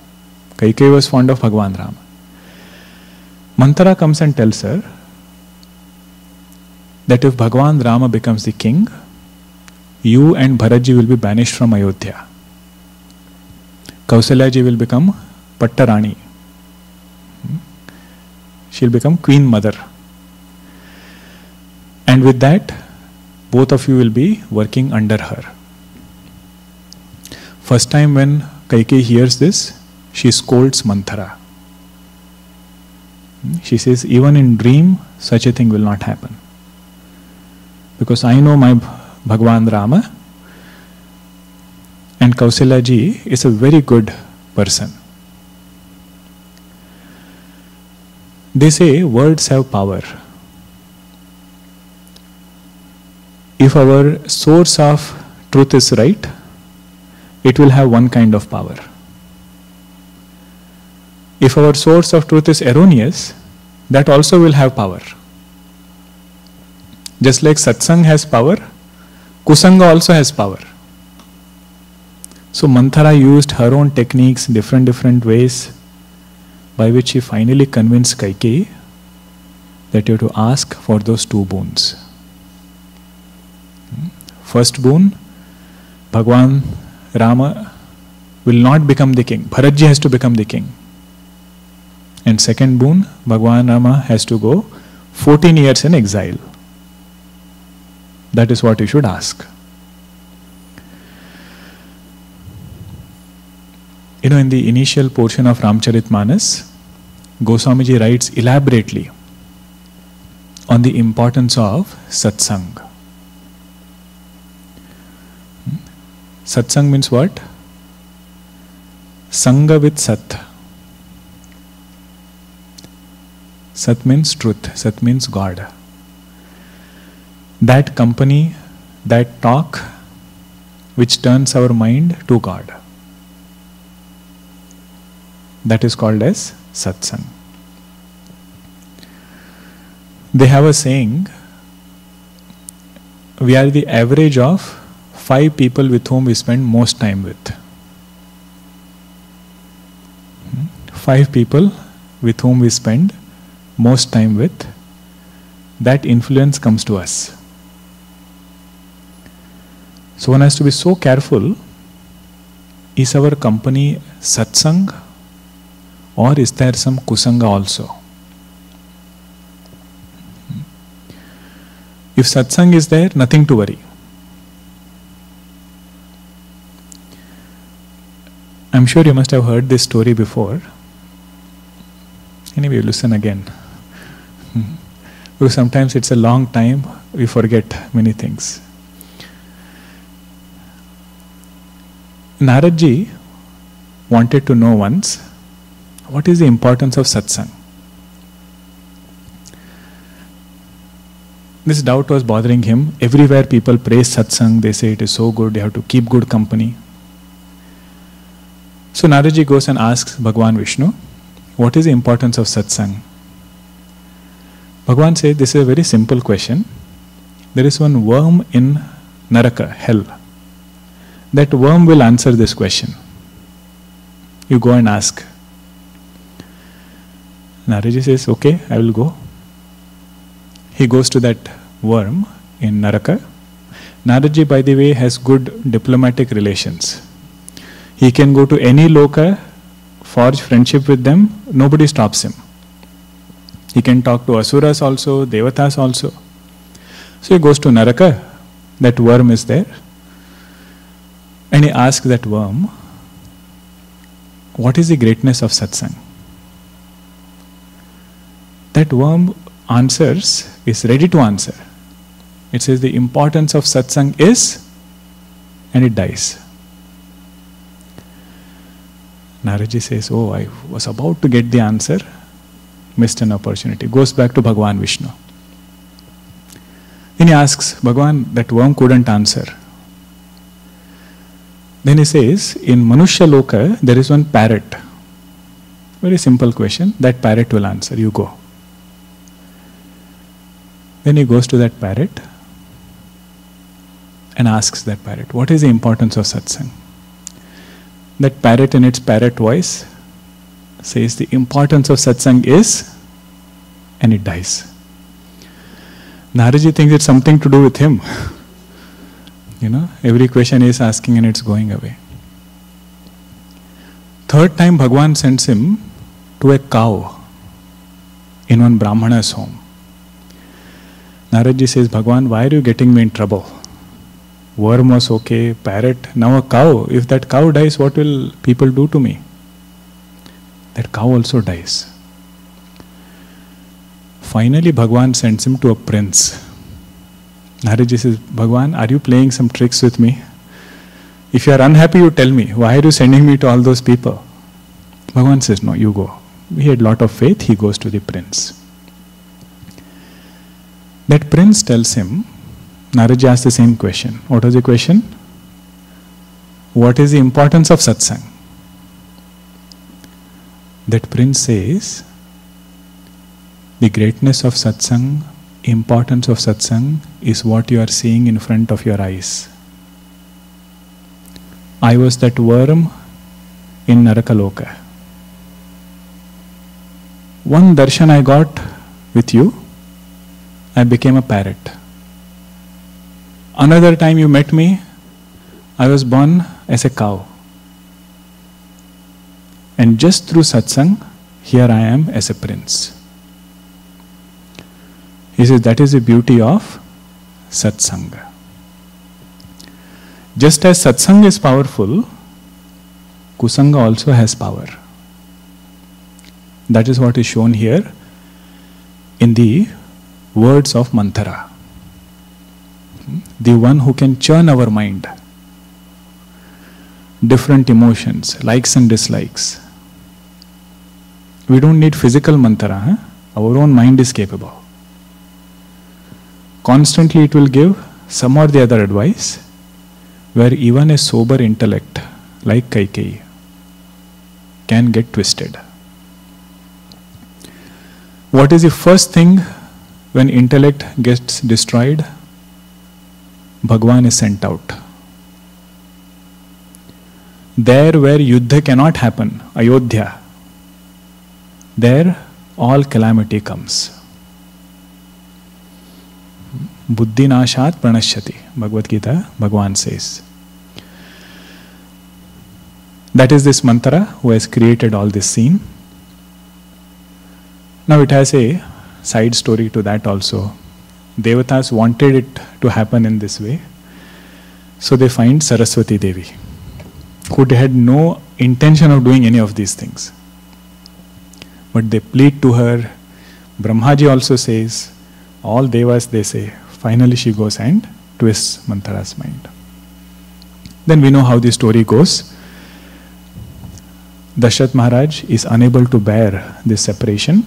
Kaikeyi was fond of Bhagwan Rama. Manthara comes and tells her that if Bhagwan Rama becomes the king, you and Bharatji will be banished from Ayodhya. Kausalyaji will become Pattarani. She will become Queen Mother. And with that, both of you will be working under her. First time when Kaikeyi hears this, she scolds Manthara. She says, even in dream, such a thing will not happen. Because I know my Bhagwan Rama and Kausalyaji is a very good person. They say words have power. If our source of truth is right, it will have one kind of power. If our source of truth is erroneous, that also will have power. Just like satsang has power, Kusanga also has power. So Manthara used her own techniques, different ways, by which she finally convinced Kaikeyi that you have to ask for those 2 boons. First boon, Bhagwan Rama will not become the king. Bharatji has to become the king. And second boon, Bhagwan Rama has to go 14 years in exile. That is what you should ask. You know, in the initial portion of Ramcharitmanas, Goswamiji writes elaborately on the importance of satsang. Satsang means what? Sangha with Sat. Sat means truth. Sat means God. That company, that talk which turns our mind to God. That is called as satsang. They have a saying, we are the average of 5 people with whom we spend most time with. 5 people with whom we spend most time with, that influence comes to us. So one has to be so careful, is our company satsang or is there some kusanga also? If satsang is there, nothing to worry. I'm sure you must have heard this story before. Anyway, listen again. Because sometimes it's a long time, we forget many things. Naradji wanted to know once, what is the importance of satsang? This doubt was bothering him. Everywhere people praise satsang, they say it is so good, you have to keep good company. So Naradji goes and asks Bhagwan Vishnu, what is the importance of satsang? Bhagwan said, this is a very simple question. There is one worm in Naraka, hell. That worm will answer this question. You go and ask. Naradji says, okay, I will go. He goes to that worm in Naraka. Naradji, by the way, has good diplomatic relations. He can go to any loka, forge friendship with them, nobody stops him. He can talk to asuras also, devatas also. So he goes to Naraka, that worm is there, and he asks that worm, what is the greatness of satsang? That worm answers, is ready to answer. It says the importance of satsang is, and it dies. Naradji says, oh, I was about to get the answer, missed an opportunity. Goes back to Bhagwan Vishnu. Then he asks, Bhagwan, that worm couldn't answer. Then he says, in Manushya Loka, there is one parrot. Very simple question. That parrot will answer. You go. Then he goes to that parrot and asks that parrot, what is the importance of satsang? That parrot in its parrot voice says the importance of satsang is, and it dies. Naradji thinks it's something to do with him. You know, every question he is asking and it's going away. Third time Bhagwan sends him to a cow in one Brahmana's home. Naradji says, Bhagwan, why are you getting me in trouble? Worm was okay, parrot, now a cow. If that cow dies, what will people do to me? That cow also dies. Finally, Bhagwan sends him to a prince. Naradji says, Bhagwan, are you playing some tricks with me? If you are unhappy, you tell me. Why are you sending me to all those people? Bhagwan says, no, you go. He had a lot of faith. He goes to the prince. That prince tells him, Naradji asked the same question. What was the question? What is the importance of satsang? That prince says, the greatness of satsang, importance of satsang is what you are seeing in front of your eyes. I was that worm in Narakaloka. One darshan I got with you, I became a parrot. Another time you met me, I was born as a cow. And just through satsang, here I am as a prince. He says that is the beauty of satsanga. Just as satsanga is powerful, kusanga also has power. That is what is shown here in the words of Manthara. The one who can churn our mind. Different emotions, likes and dislikes. We don't need physical mantra. Our own mind is capable. Constantly it will give some or the other advice, where even a sober intellect like Kaikeyi can get twisted. What is the first thing when intellect gets destroyed? Bhagwan is sent out. There where Yuddha cannot happen, Ayodhya, there all calamity comes. Buddhi nashat pranashyati, Bhagavad Gita, Bhagwan says. That is this mantra who has created all this scene. Now it has a side story to that also. Devatas wanted it to happen in this way. So they find Saraswati Devi, who had no intention of doing any of these things. But they plead to her. Brahmaji also says, all devas they say. Finally she goes and twists Manthara's mind. Then we know how the story goes. Dashrath Maharaj is unable to bear this separation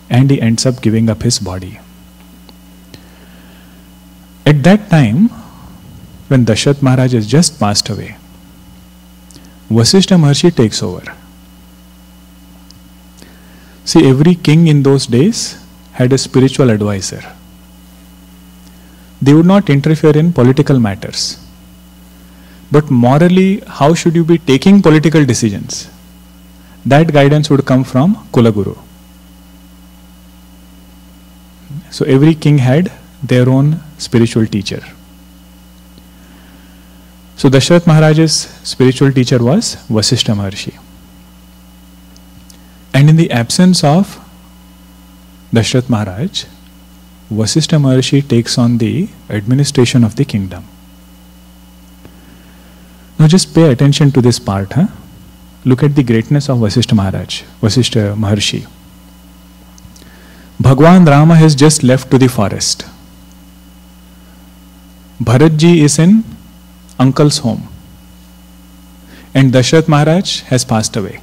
and he ends up giving up his body. At that time, when Dashrath Maharaj has just passed away, Vasishtha Maharshi takes over. See, every king in those days had a spiritual advisor. They would not interfere in political matters. But morally, how should you be taking political decisions? That guidance would come from Kulaguru. So every king had their own spiritual teacher. So Dashrath Maharaj's spiritual teacher was Vasishtha Maharshi. And in the absence of Dashrath Maharaj, Vasishtha Maharshi takes on the administration of the kingdom. Now just pay attention to this part. Look at the greatness of Vasishtha Maharaj, Vasishtha Maharshi. Bhagwan Rama has just left to the forest. Bharatji is in uncle's home. And Dashrath Maharaj has passed away.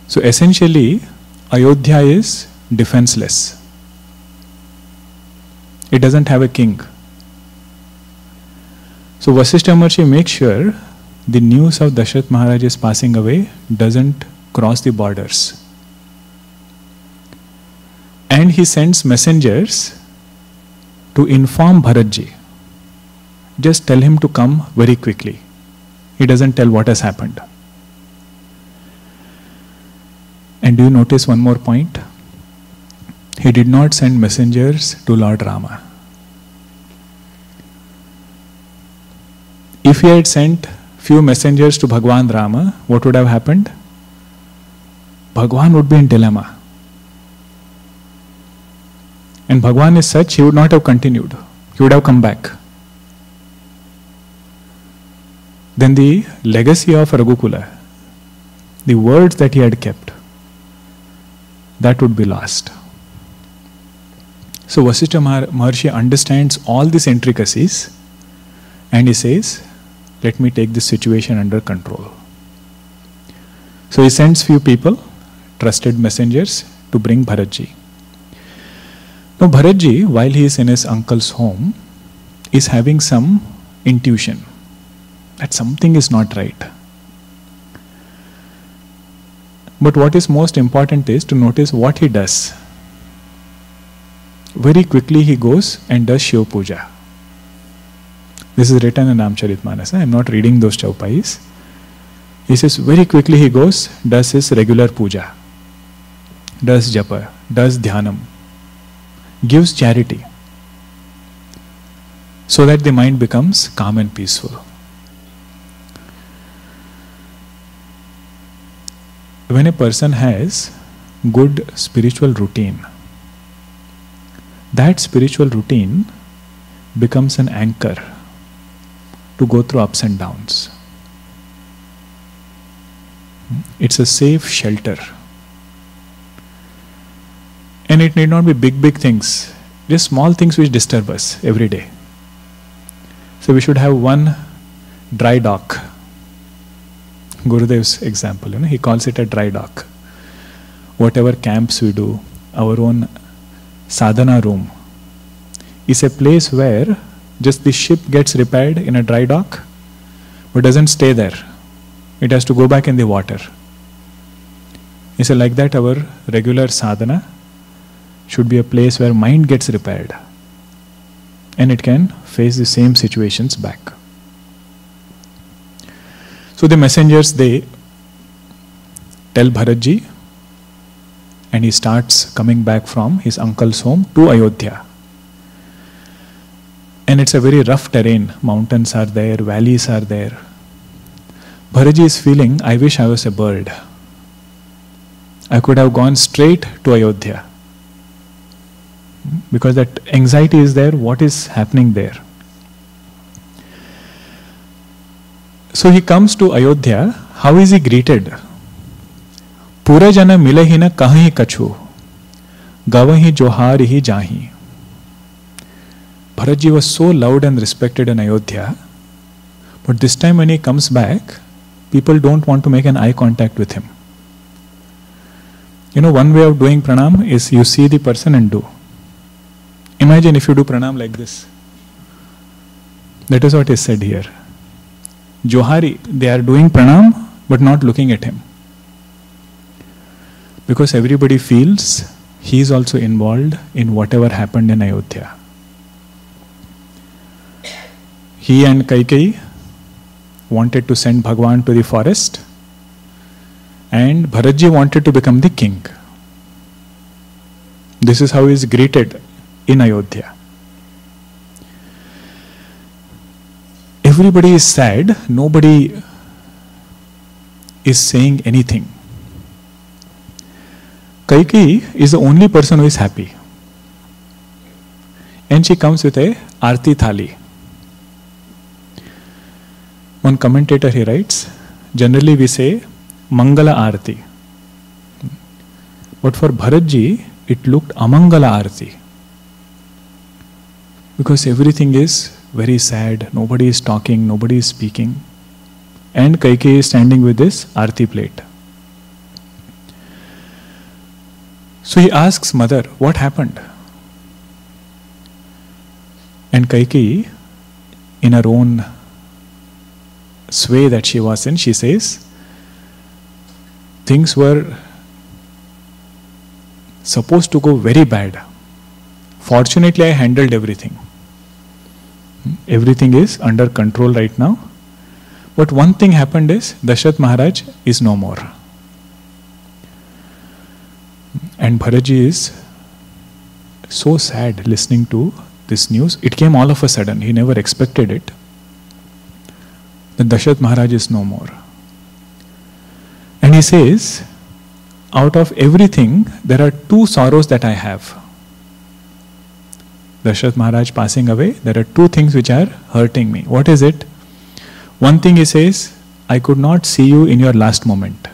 So essentially, Ayodhya is defenseless. It doesn't have a king. So Vasishtha Maharshi makes sure the news of Dashrath Maharaj is passing away doesn't cross the borders. And he sends messengers to inform Bharatji. Just tell him to come very quickly. He doesn't tell what has happened. And do you notice one more point? He did not send messengers to Lord Rama. If he had sent few messengers to Bhagwan Rama, what would have happened? Bhagwan would be in dilemma. And Bhagwan is such, he would not have continued. He would have come back. Then the legacy of Raghukula, the words that he had kept, that would be lost. So Vasishtha Maharshi understands all these intricacies and he says, let me take this situation under control. So he sends few people, trusted messengers, to bring Bharatji. Now Bharatji, while he is in his uncle's home, is having some intuition that something is not right. But what is most important is to notice what he does. very quickly he goes and does Shiva Puja. This is written in Ramcharitmanas. I am not reading those chaupais. He says very quickly he goes, does his regular puja, does japa, does dhyanam, gives charity, so that the mind becomes calm and peaceful. When a person has good spiritual routine, that spiritual routine becomes an anchor to go through ups and downs. It's a safe shelter. And it need not be big things, just small things which disturb us every day. So we should have one dry dock. Gurudev's example, he calls it a dry dock. Whatever camps we do, our own sadhana room is a place where just the ship gets repaired in a dry dock, but doesn't stay there. It has to go back in the water. He said, like that our regular sadhana should be a place where mind gets repaired and it can face the same situations back. So the messengers, they tell Bharatji, and he starts coming back from his uncle's home to Ayodhya. And it's a very rough terrain. Mountains are there, valleys are there. Bharatji is feeling, I wish I was a bird. I could have gone straight to Ayodhya. Because that anxiety is there, what is happening there? So he comes to Ayodhya. How is he greeted? Pura jana milahi na kahi kachu, gavahi johari jahi. Bharatji was so loved and respected in Ayodhya, but this time when he comes back, people don't want to make an eye contact with him. One way of doing pranam is you see the person and do. Imagine if you do pranam like this. That is what is said here. Johari, they are doing pranam but not looking at him. Because everybody feels he is also involved in whatever happened in Ayodhya. He and Kaikeyi wanted to send Bhagwan to the forest, and Bharatji wanted to become the king. This is how he is greeted in Ayodhya. Everybody is sad, nobody is saying anything. Kaikeyi is the only person who is happy. And she comes with a Aarti Thali. One commentator, he writes, generally we say Mangala Aarti. But for Bharatji, it looked Amangala Aarti. Because everything is very sad, nobody is talking, nobody is speaking. And Kaikeyi is standing with this Aarti plate. So he asks mother, what happened? And Kaikeyi, in her own sway that she was in, she says, things were supposed to go very bad. Fortunately, I handled everything. Everything is under control right now. But one thing happened is, Dashrath Maharaj is no more. And Bharatji is so sad listening to this news. It came all of a sudden. He never expected it. That Dashrath Maharaj is no more. And he says, out of everything, there are two sorrows that I have. Dashrath Maharaj passing away, there are two things which are hurting me. What is it? One thing he says, I could not see you in your last moment.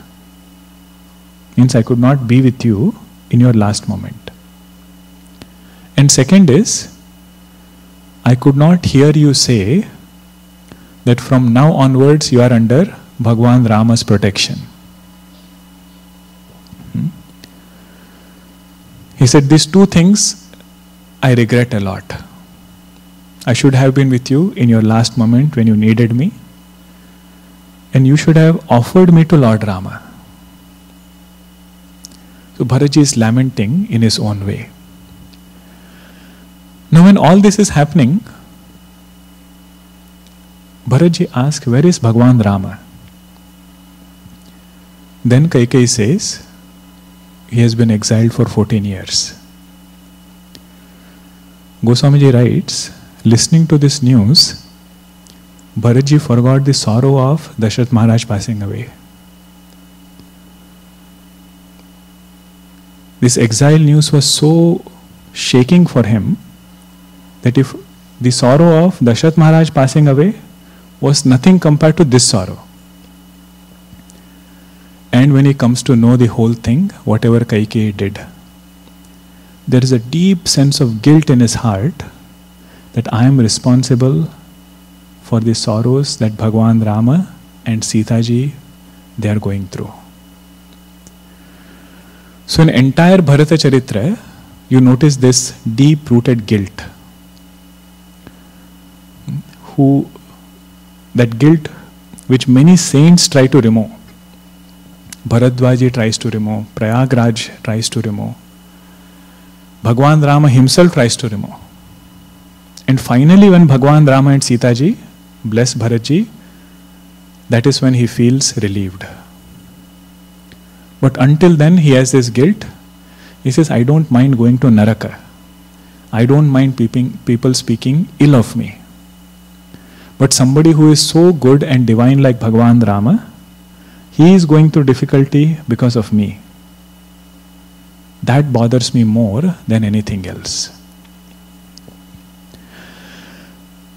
Means I could not be with you in your last moment. And second is, I could not hear you say that from now onwards you are under Bhagwan Rama's protection. He said, these two things I regret a lot. I should have been with you in your last moment when you needed me, and you should have offered me to Lord Rama. So Bharatji is lamenting in his own way. Now when all this is happening, Bharatji asks, where is Bhagwan Rama? Then Kaikeyi says, he has been exiled for 14 years. Goswamiji writes, listening to this news, Bharatji forgot the sorrow of Dashrath Maharaj passing away. This exile news was so shaking for him that if the sorrow of Dashrath Maharaj passing away was nothing compared to this sorrow. And when he comes to know the whole thing, whatever Kaikeyi did, there is a deep sense of guilt in his heart that I am responsible for the sorrows that Bhagwan Rama and Sita ji, they are going through. So in entire Bharata Charitra, you notice this deep-rooted guilt. That guilt which many saints try to remove. Bharadwaji tries to remove, Prayagraj tries to remove, Bhagwan Rama himself tries to remove. And finally when Bhagwan Rama and Sita ji bless Bharatji, that is when he feels relieved. But until then he has this guilt. He says, I don't mind going to Naraka. I don't mind people speaking ill of me. But somebody who is so good and divine like Bhagwan Rama, he is going through difficulty because of me. That bothers me more than anything else.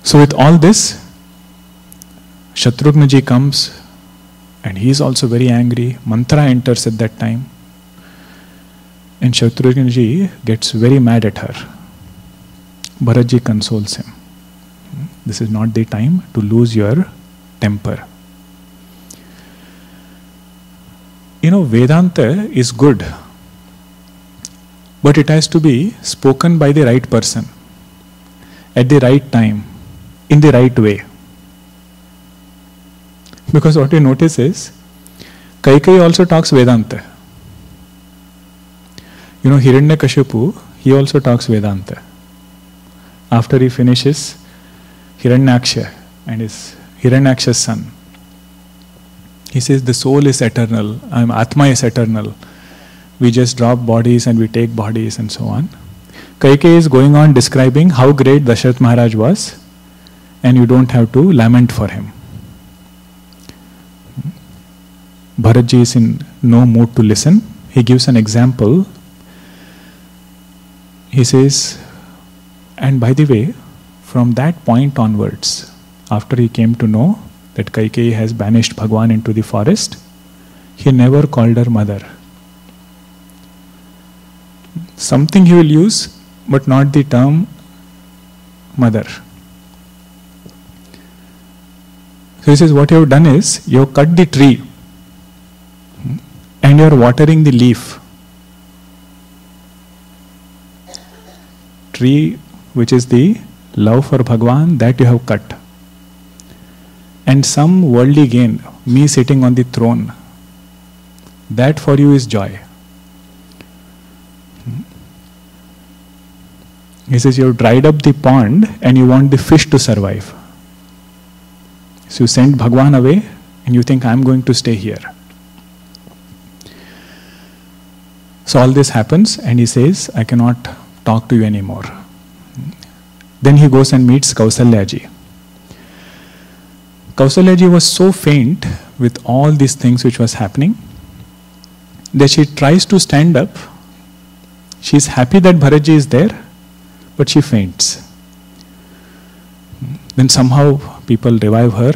So with all this, Shatrugna ji comes and he is also very angry. Mantra enters at that time. And Shatrugna ji gets very mad at her. Bharatji consoles him. This is not the time to lose your temper. You know, Vedanta is good, but it has to be spoken by the right person, at the right time, in the right way. Because what you notice is, Kaikeyi also talks Vedanta. You know, Hiranyakashipu, he also talks Vedanta. After he finishes Hiranyaksha and his Hiranyaksha's son, he says the soul is eternal, Atma is eternal. We just drop bodies and we take bodies and so on. Kaikeyi is going on describing how great Dashrath Maharaj was, and you don't have to lament for him. Bharatji is in no mood to listen. He gives an example. He says, and by the way, from that point onwards, after he came to know that Kaikeyi has banished Bhagwan into the forest, he never called her mother. Something he will use, but not the term mother. So he says, what you have done is, you have cut the tree and you are watering the leaf. Tree, which is the love for Bhagwan, that you have cut. And some worldly gain, me sitting on the throne, that for you is joy. He says, you have dried up the pond and you want the fish to survive. So you send Bhagwan away and you think, I am going to stay here. So all this happens and he says, I cannot talk to you anymore. Then he goes and meets Kausalya ji. Kausalya ji was so faint with all these things which was happening that she tries to stand up. She is happy that Bharatji is there, but she faints. Then somehow people revive her,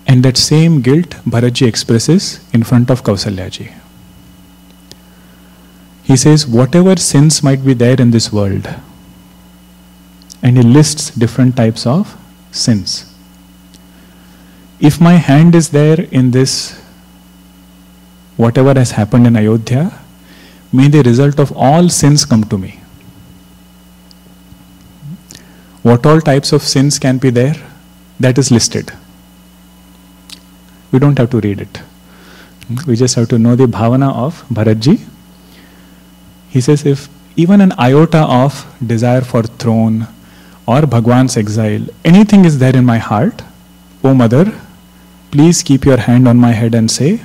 and that same guilt Bharatji expresses in front of Kausalya ji. He says, whatever sins might be there in this world, and he lists different types of sins. If my hand is there in this, whatever has happened in Ayodhya, may the result of all sins come to me. What all types of sins can be there? That is listed. We don't have to read it. We just have to know the bhavana of Bharatji. He says, if even an iota of desire for throne or Bhagwan's exile, anything is there in my heart, O mother, please keep your hand on my head and say,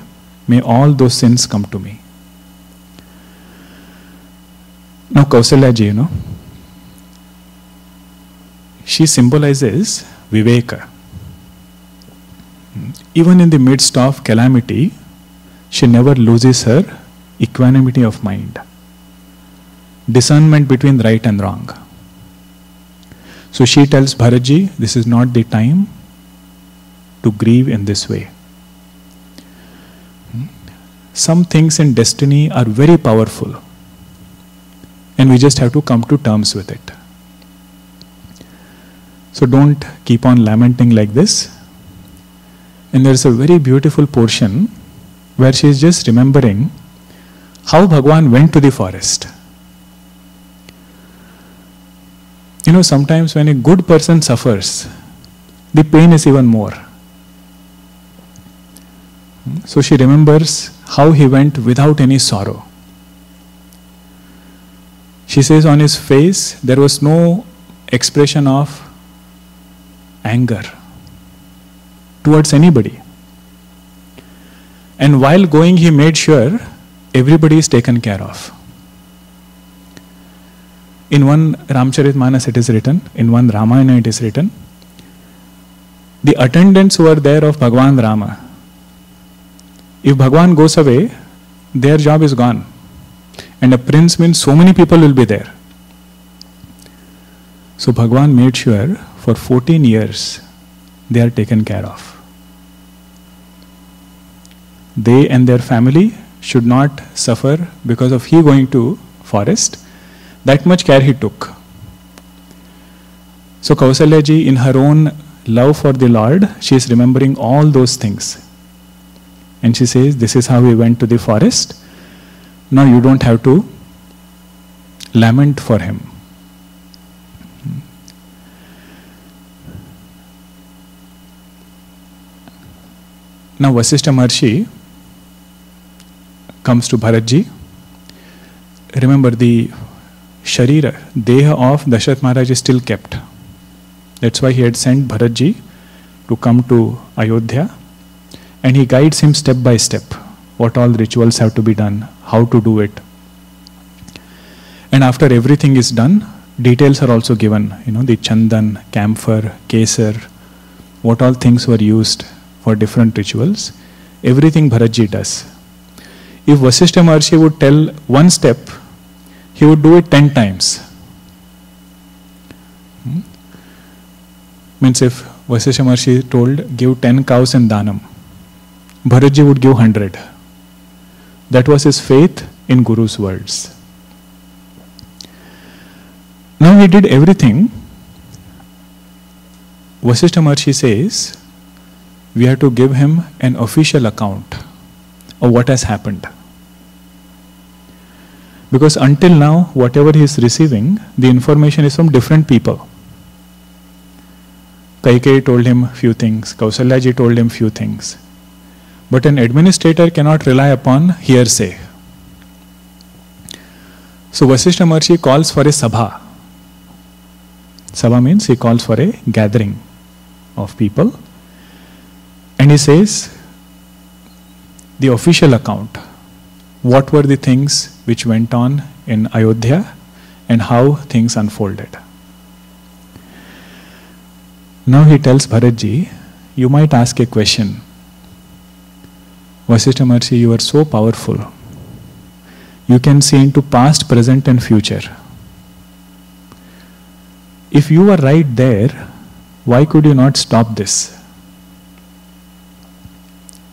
may all those sins come to me. Now Kausalya ji, she symbolizes Viveka. Even in the midst of calamity, she never loses her equanimity of mind, discernment between right and wrong. So she tells Bharatji, this is not the time to grieve in this way. Some things in destiny are very powerful, and we just have to come to terms with it. So don't keep on lamenting like this. And there's a very beautiful portion where she is just remembering how Bhagwan went to the forest. Sometimes when a good person suffers, the pain is even more. So she remembers how he went without any sorrow. She says on his face there was no expression of anger towards anybody. And while going, he made sure everybody is taken care of. In one Ramcharitmanas it is written, in one Ramayana it is written, the attendants who are there of Bhagwan Rama, if Bhagwan goes away, their job is gone. And a prince means so many people will be there. So Bhagwan made sure for 14 years they are taken care of. They and their family should not suffer because of he going to forest. That much care he took. So Kausalya ji, in her own love for the Lord, she is remembering all those things. And she says, this is how we went to the forest. Now you don't have to lament for him. Now Vasishtha Maharshi comes to Bharatji. Remember, the Sharira, Deha of Dasharath Maharaj is still kept. That's why he had sent Bharatji to come to Ayodhya, and he guides him step by step, what all rituals have to be done, how to do it. And after everything is done, details are also given, the chandan, camphor, kesar, what all things were used for different rituals. Everything Bharatji does. If Vasishtha Maharshi would tell one step, he would do it 10 times. Means if Vasishtha Maharshi told, give 10 cows in Dhanam, Bharatji would give 100. That was his faith in Guru's words. Now he did everything. Vasishtha Maharshi says, we have to give him an official account of what has happened. Because until now, whatever he is receiving, the information is from different people. Kaikeyi told him few things, Kausalya ji told him few things. But an administrator cannot rely upon hearsay. So Vasishtha Maharshi calls for a sabha. Sabha means he calls for a gathering of people. And he says, the official account. What were the things which went on in Ayodhya and how things unfolded. Now he tells Bharatji, you might ask a question. Vasishtha Maharshi, you are so powerful. You can see into past, present and future. If you were right there, why could you not stop this?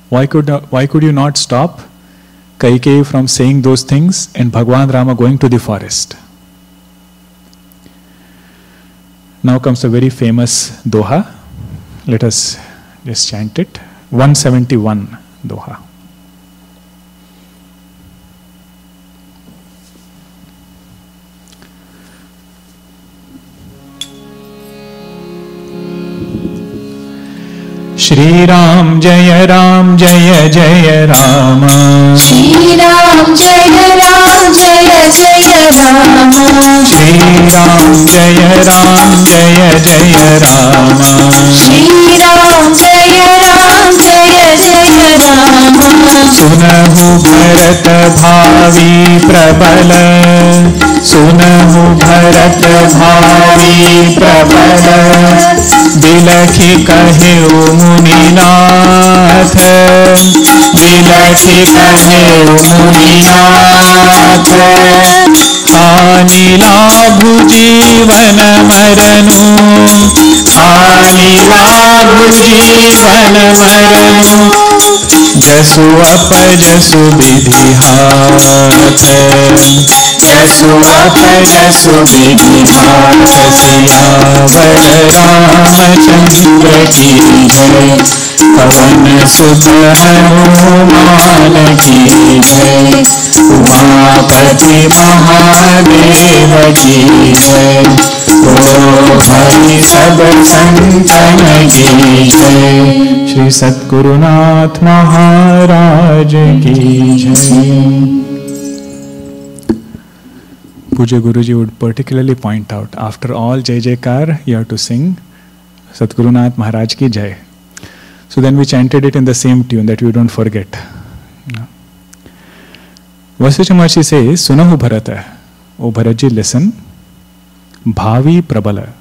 Why could you not stop Kaikeyi from saying those things and Bhagwan Rama going to the forest? Now comes a very famous doha. Let us just chant it. 171 doha. Shri Ram Jaya Ram Jaya Jaya Rama. Shri Ram Jaya Ram Jaya Jaya Rama. Shri Ram Jaya Ram Jaya Jaya Rama. Shri Ram Jaya Ram Jaya Jaya Rama. सुनहु भरत भावी प्रबल, सुनहु भरत भावी प्रबल, बिलखि कहेउ मुनिनाथ, बिलखि कहेउ मुनिनाथ। हानि लाभु जीवन मरनु, हानि लाभु जीवन मरनु, जसु अपजसु विधि हाथ, जसु अपजसु विधि हाथ। सियावर रामचंद्र की जय, पवन सुत हनुमान की जय, उमापति महादेव की जय, ओ हरि सब संतन की जय। श्री सद्गुरुनाथ महाराज की जय। Puja Guruji would particularly point out, after all Jai Jaikar, you have to sing Satgurunath Maharaj ki Jai. So then we chanted it in the same tune that we don't forget. Vasishtha Maharshi says, Sunahu Bharata, O Bharatji, listen. Bhavi Prabala.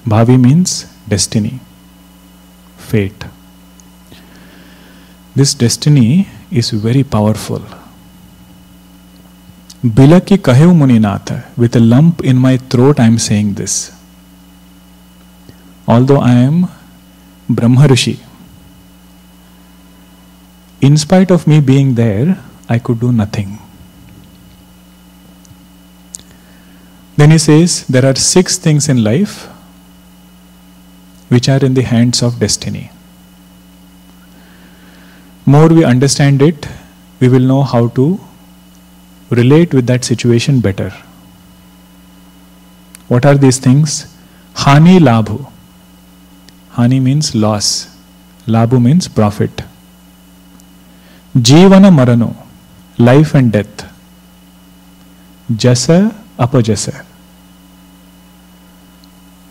Bhavi means destiny, fate. This destiny is very powerful. Bilaki Kahev Muninatha, with a lump in my throat I am saying this. Although I am Brahma Rishi, in spite of me being there, I could do nothing. Then he says, there are 6 things in life which are in the hands of destiny. More we understand it, we will know how to relate with that situation better. What are these things? Hani labhu. Hani means loss. Labhu means profit. Jivana marano. Life and death. Jasa apajasa.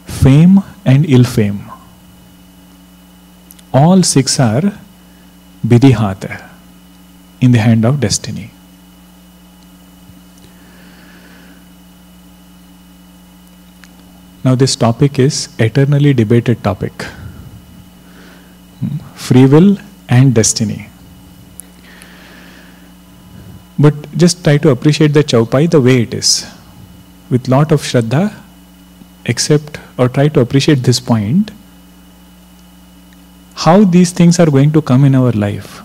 Fame and ill fame. All 6 are vidihata, in the hand of destiny. Now this topic is eternally debated topic. Free will and destiny. But just try to appreciate the chaupai the way it is. With lot of shraddha, accept or try to appreciate this point. How these things are going to come in our life.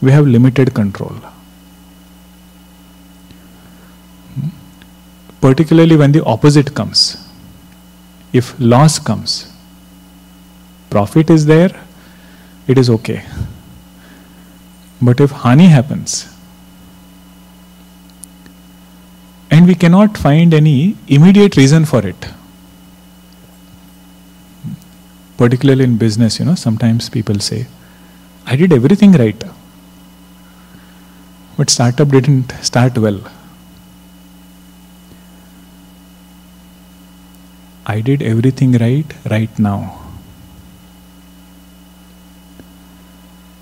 We have limited control. Particularly when the opposite comes. If loss comes, profit is there, it is okay. But if hani happens, and we cannot find any immediate reason for it, particularly in business, sometimes people say, I did everything right, but startup didn't start well. I did everything right now.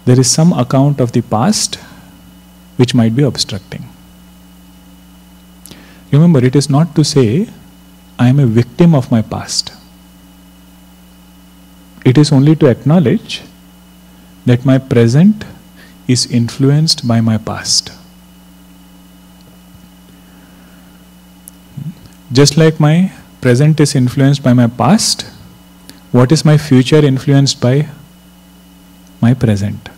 There is some account of the past which might be obstructing. Remember, it is not to say I am a victim of my past. It is only to acknowledge that my present is influenced by my past. Just like my present is influenced by my past, what is my future influenced by my present?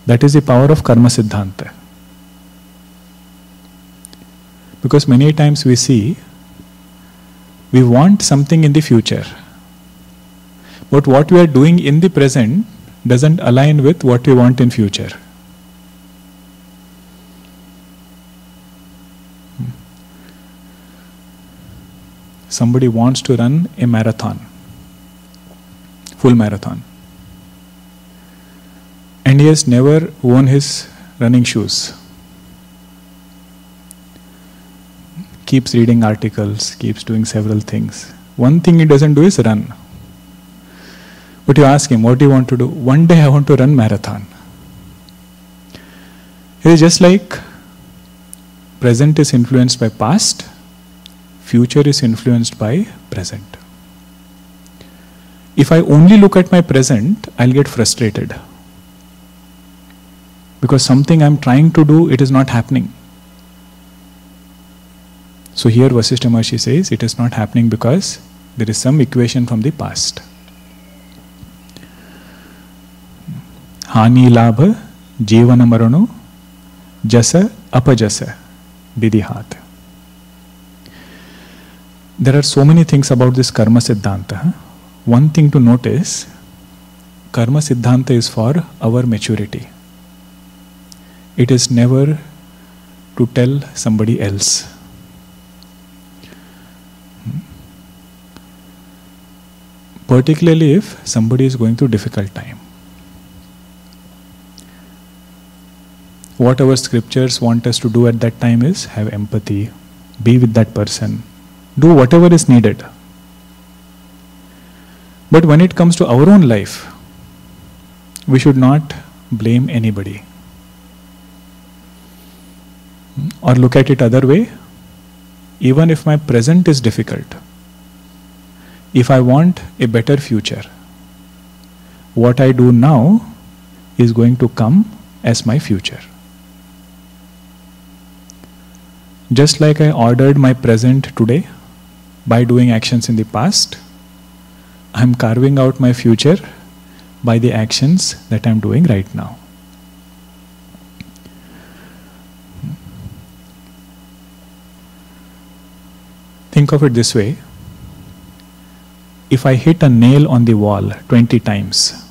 That is the power of Karma Siddhanta. Because many times we see, we want something in the future, but what we are doing in the present doesn't align with what we want in future. Somebody wants to run a marathon. full marathon. And he has never worn his running shoes. Keeps reading articles, keeps doing several things. One thing he doesn't do is run. But you ask him, what do you want to do? One day I want to run marathon. It is just like present is influenced by past, future is influenced by present. If I only look at my present, I'll get frustrated. Because something I'm trying to do, it is not happening. So here Vasishtha Maharshi says, it is not happening because there is some equation from the past. Hani labha, jivana marano, jasa apajasa, vidhihat. There are so many things about this karma siddhanta. One thing to note is, karma siddhanta is for our maturity. It is never to tell somebody else. Particularly if somebody is going through difficult time. What our scriptures want us to do at that time is have empathy, be with that person, do whatever is needed. But when it comes to our own life, we should not blame anybody. Or look at it other way, even if my present is difficult, if I want a better future, what I do now is going to come as my future. Just like I ordered my present today by doing actions in the past, I am carving out my future by the actions that I am doing right now. Think of it this way. If I hit a nail on the wall 20 times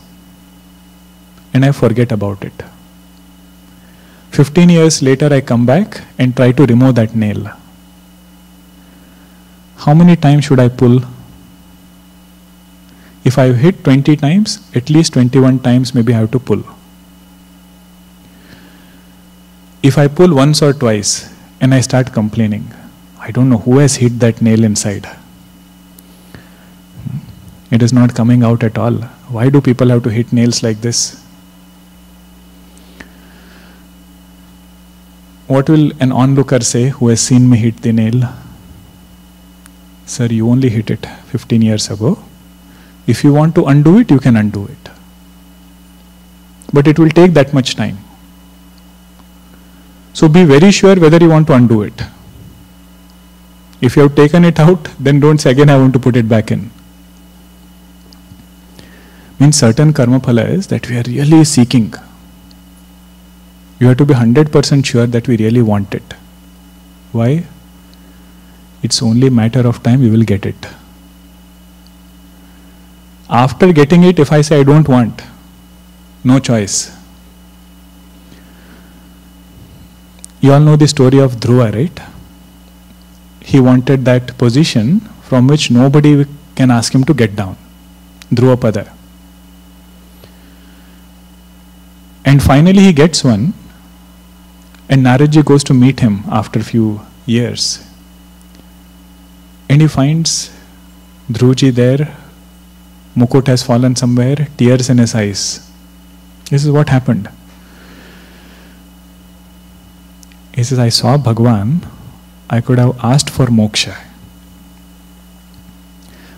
and I forget about it, 15 years later I come back and try to remove that nail. How many times should I pull? If I hit 20 times, at least 21 times maybe I have to pull. If I pull once or twice and I start complaining, I don't know who has hit that nail inside. It is not coming out at all. Why do people have to hit nails like this? What will an onlooker say who has seen me hit the nail? Sir, you only hit it 15 years ago. If you want to undo it, you can undo it. But it will take that much time. So be very sure whether you want to undo it. If you have taken it out, then don't say again I want to put it back in. Means certain karma phala is that we are really seeking. You have to be 100% sure that we really want it. Why? It's only a matter of time we will get it. After getting it, if I say I don't want, no choice. You all know the story of Dhruva, right? He wanted that position from which nobody can ask him to get down. Dhruva Pada. And finally he gets one, and Naradji goes to meet him after a few years. And he finds Dhruvaji there, Mukut has fallen somewhere, tears in his eyes. This is what happened. He says, I saw Bhagwan, I could have asked for moksha.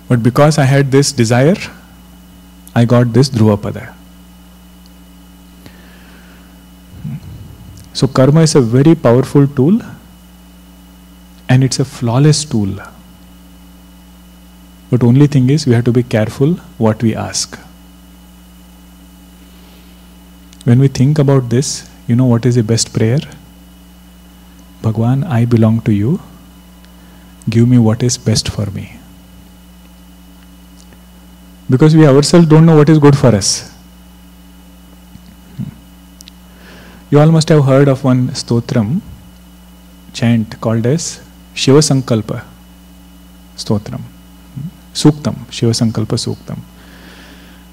But because I had this desire, I got this Dhruva Pada. So karma is a very powerful tool, and it's a flawless tool. But only thing is, we have to be careful what we ask. When we think about this, you know what is the best prayer? Bhagwan, I belong to you. Give me what is best for me. Because we ourselves don't know what is good for us. You all must have heard of one stotram, chant called as Shiva Sankalpa Stotram. Suktam, Shiva Sankalpa Suktam.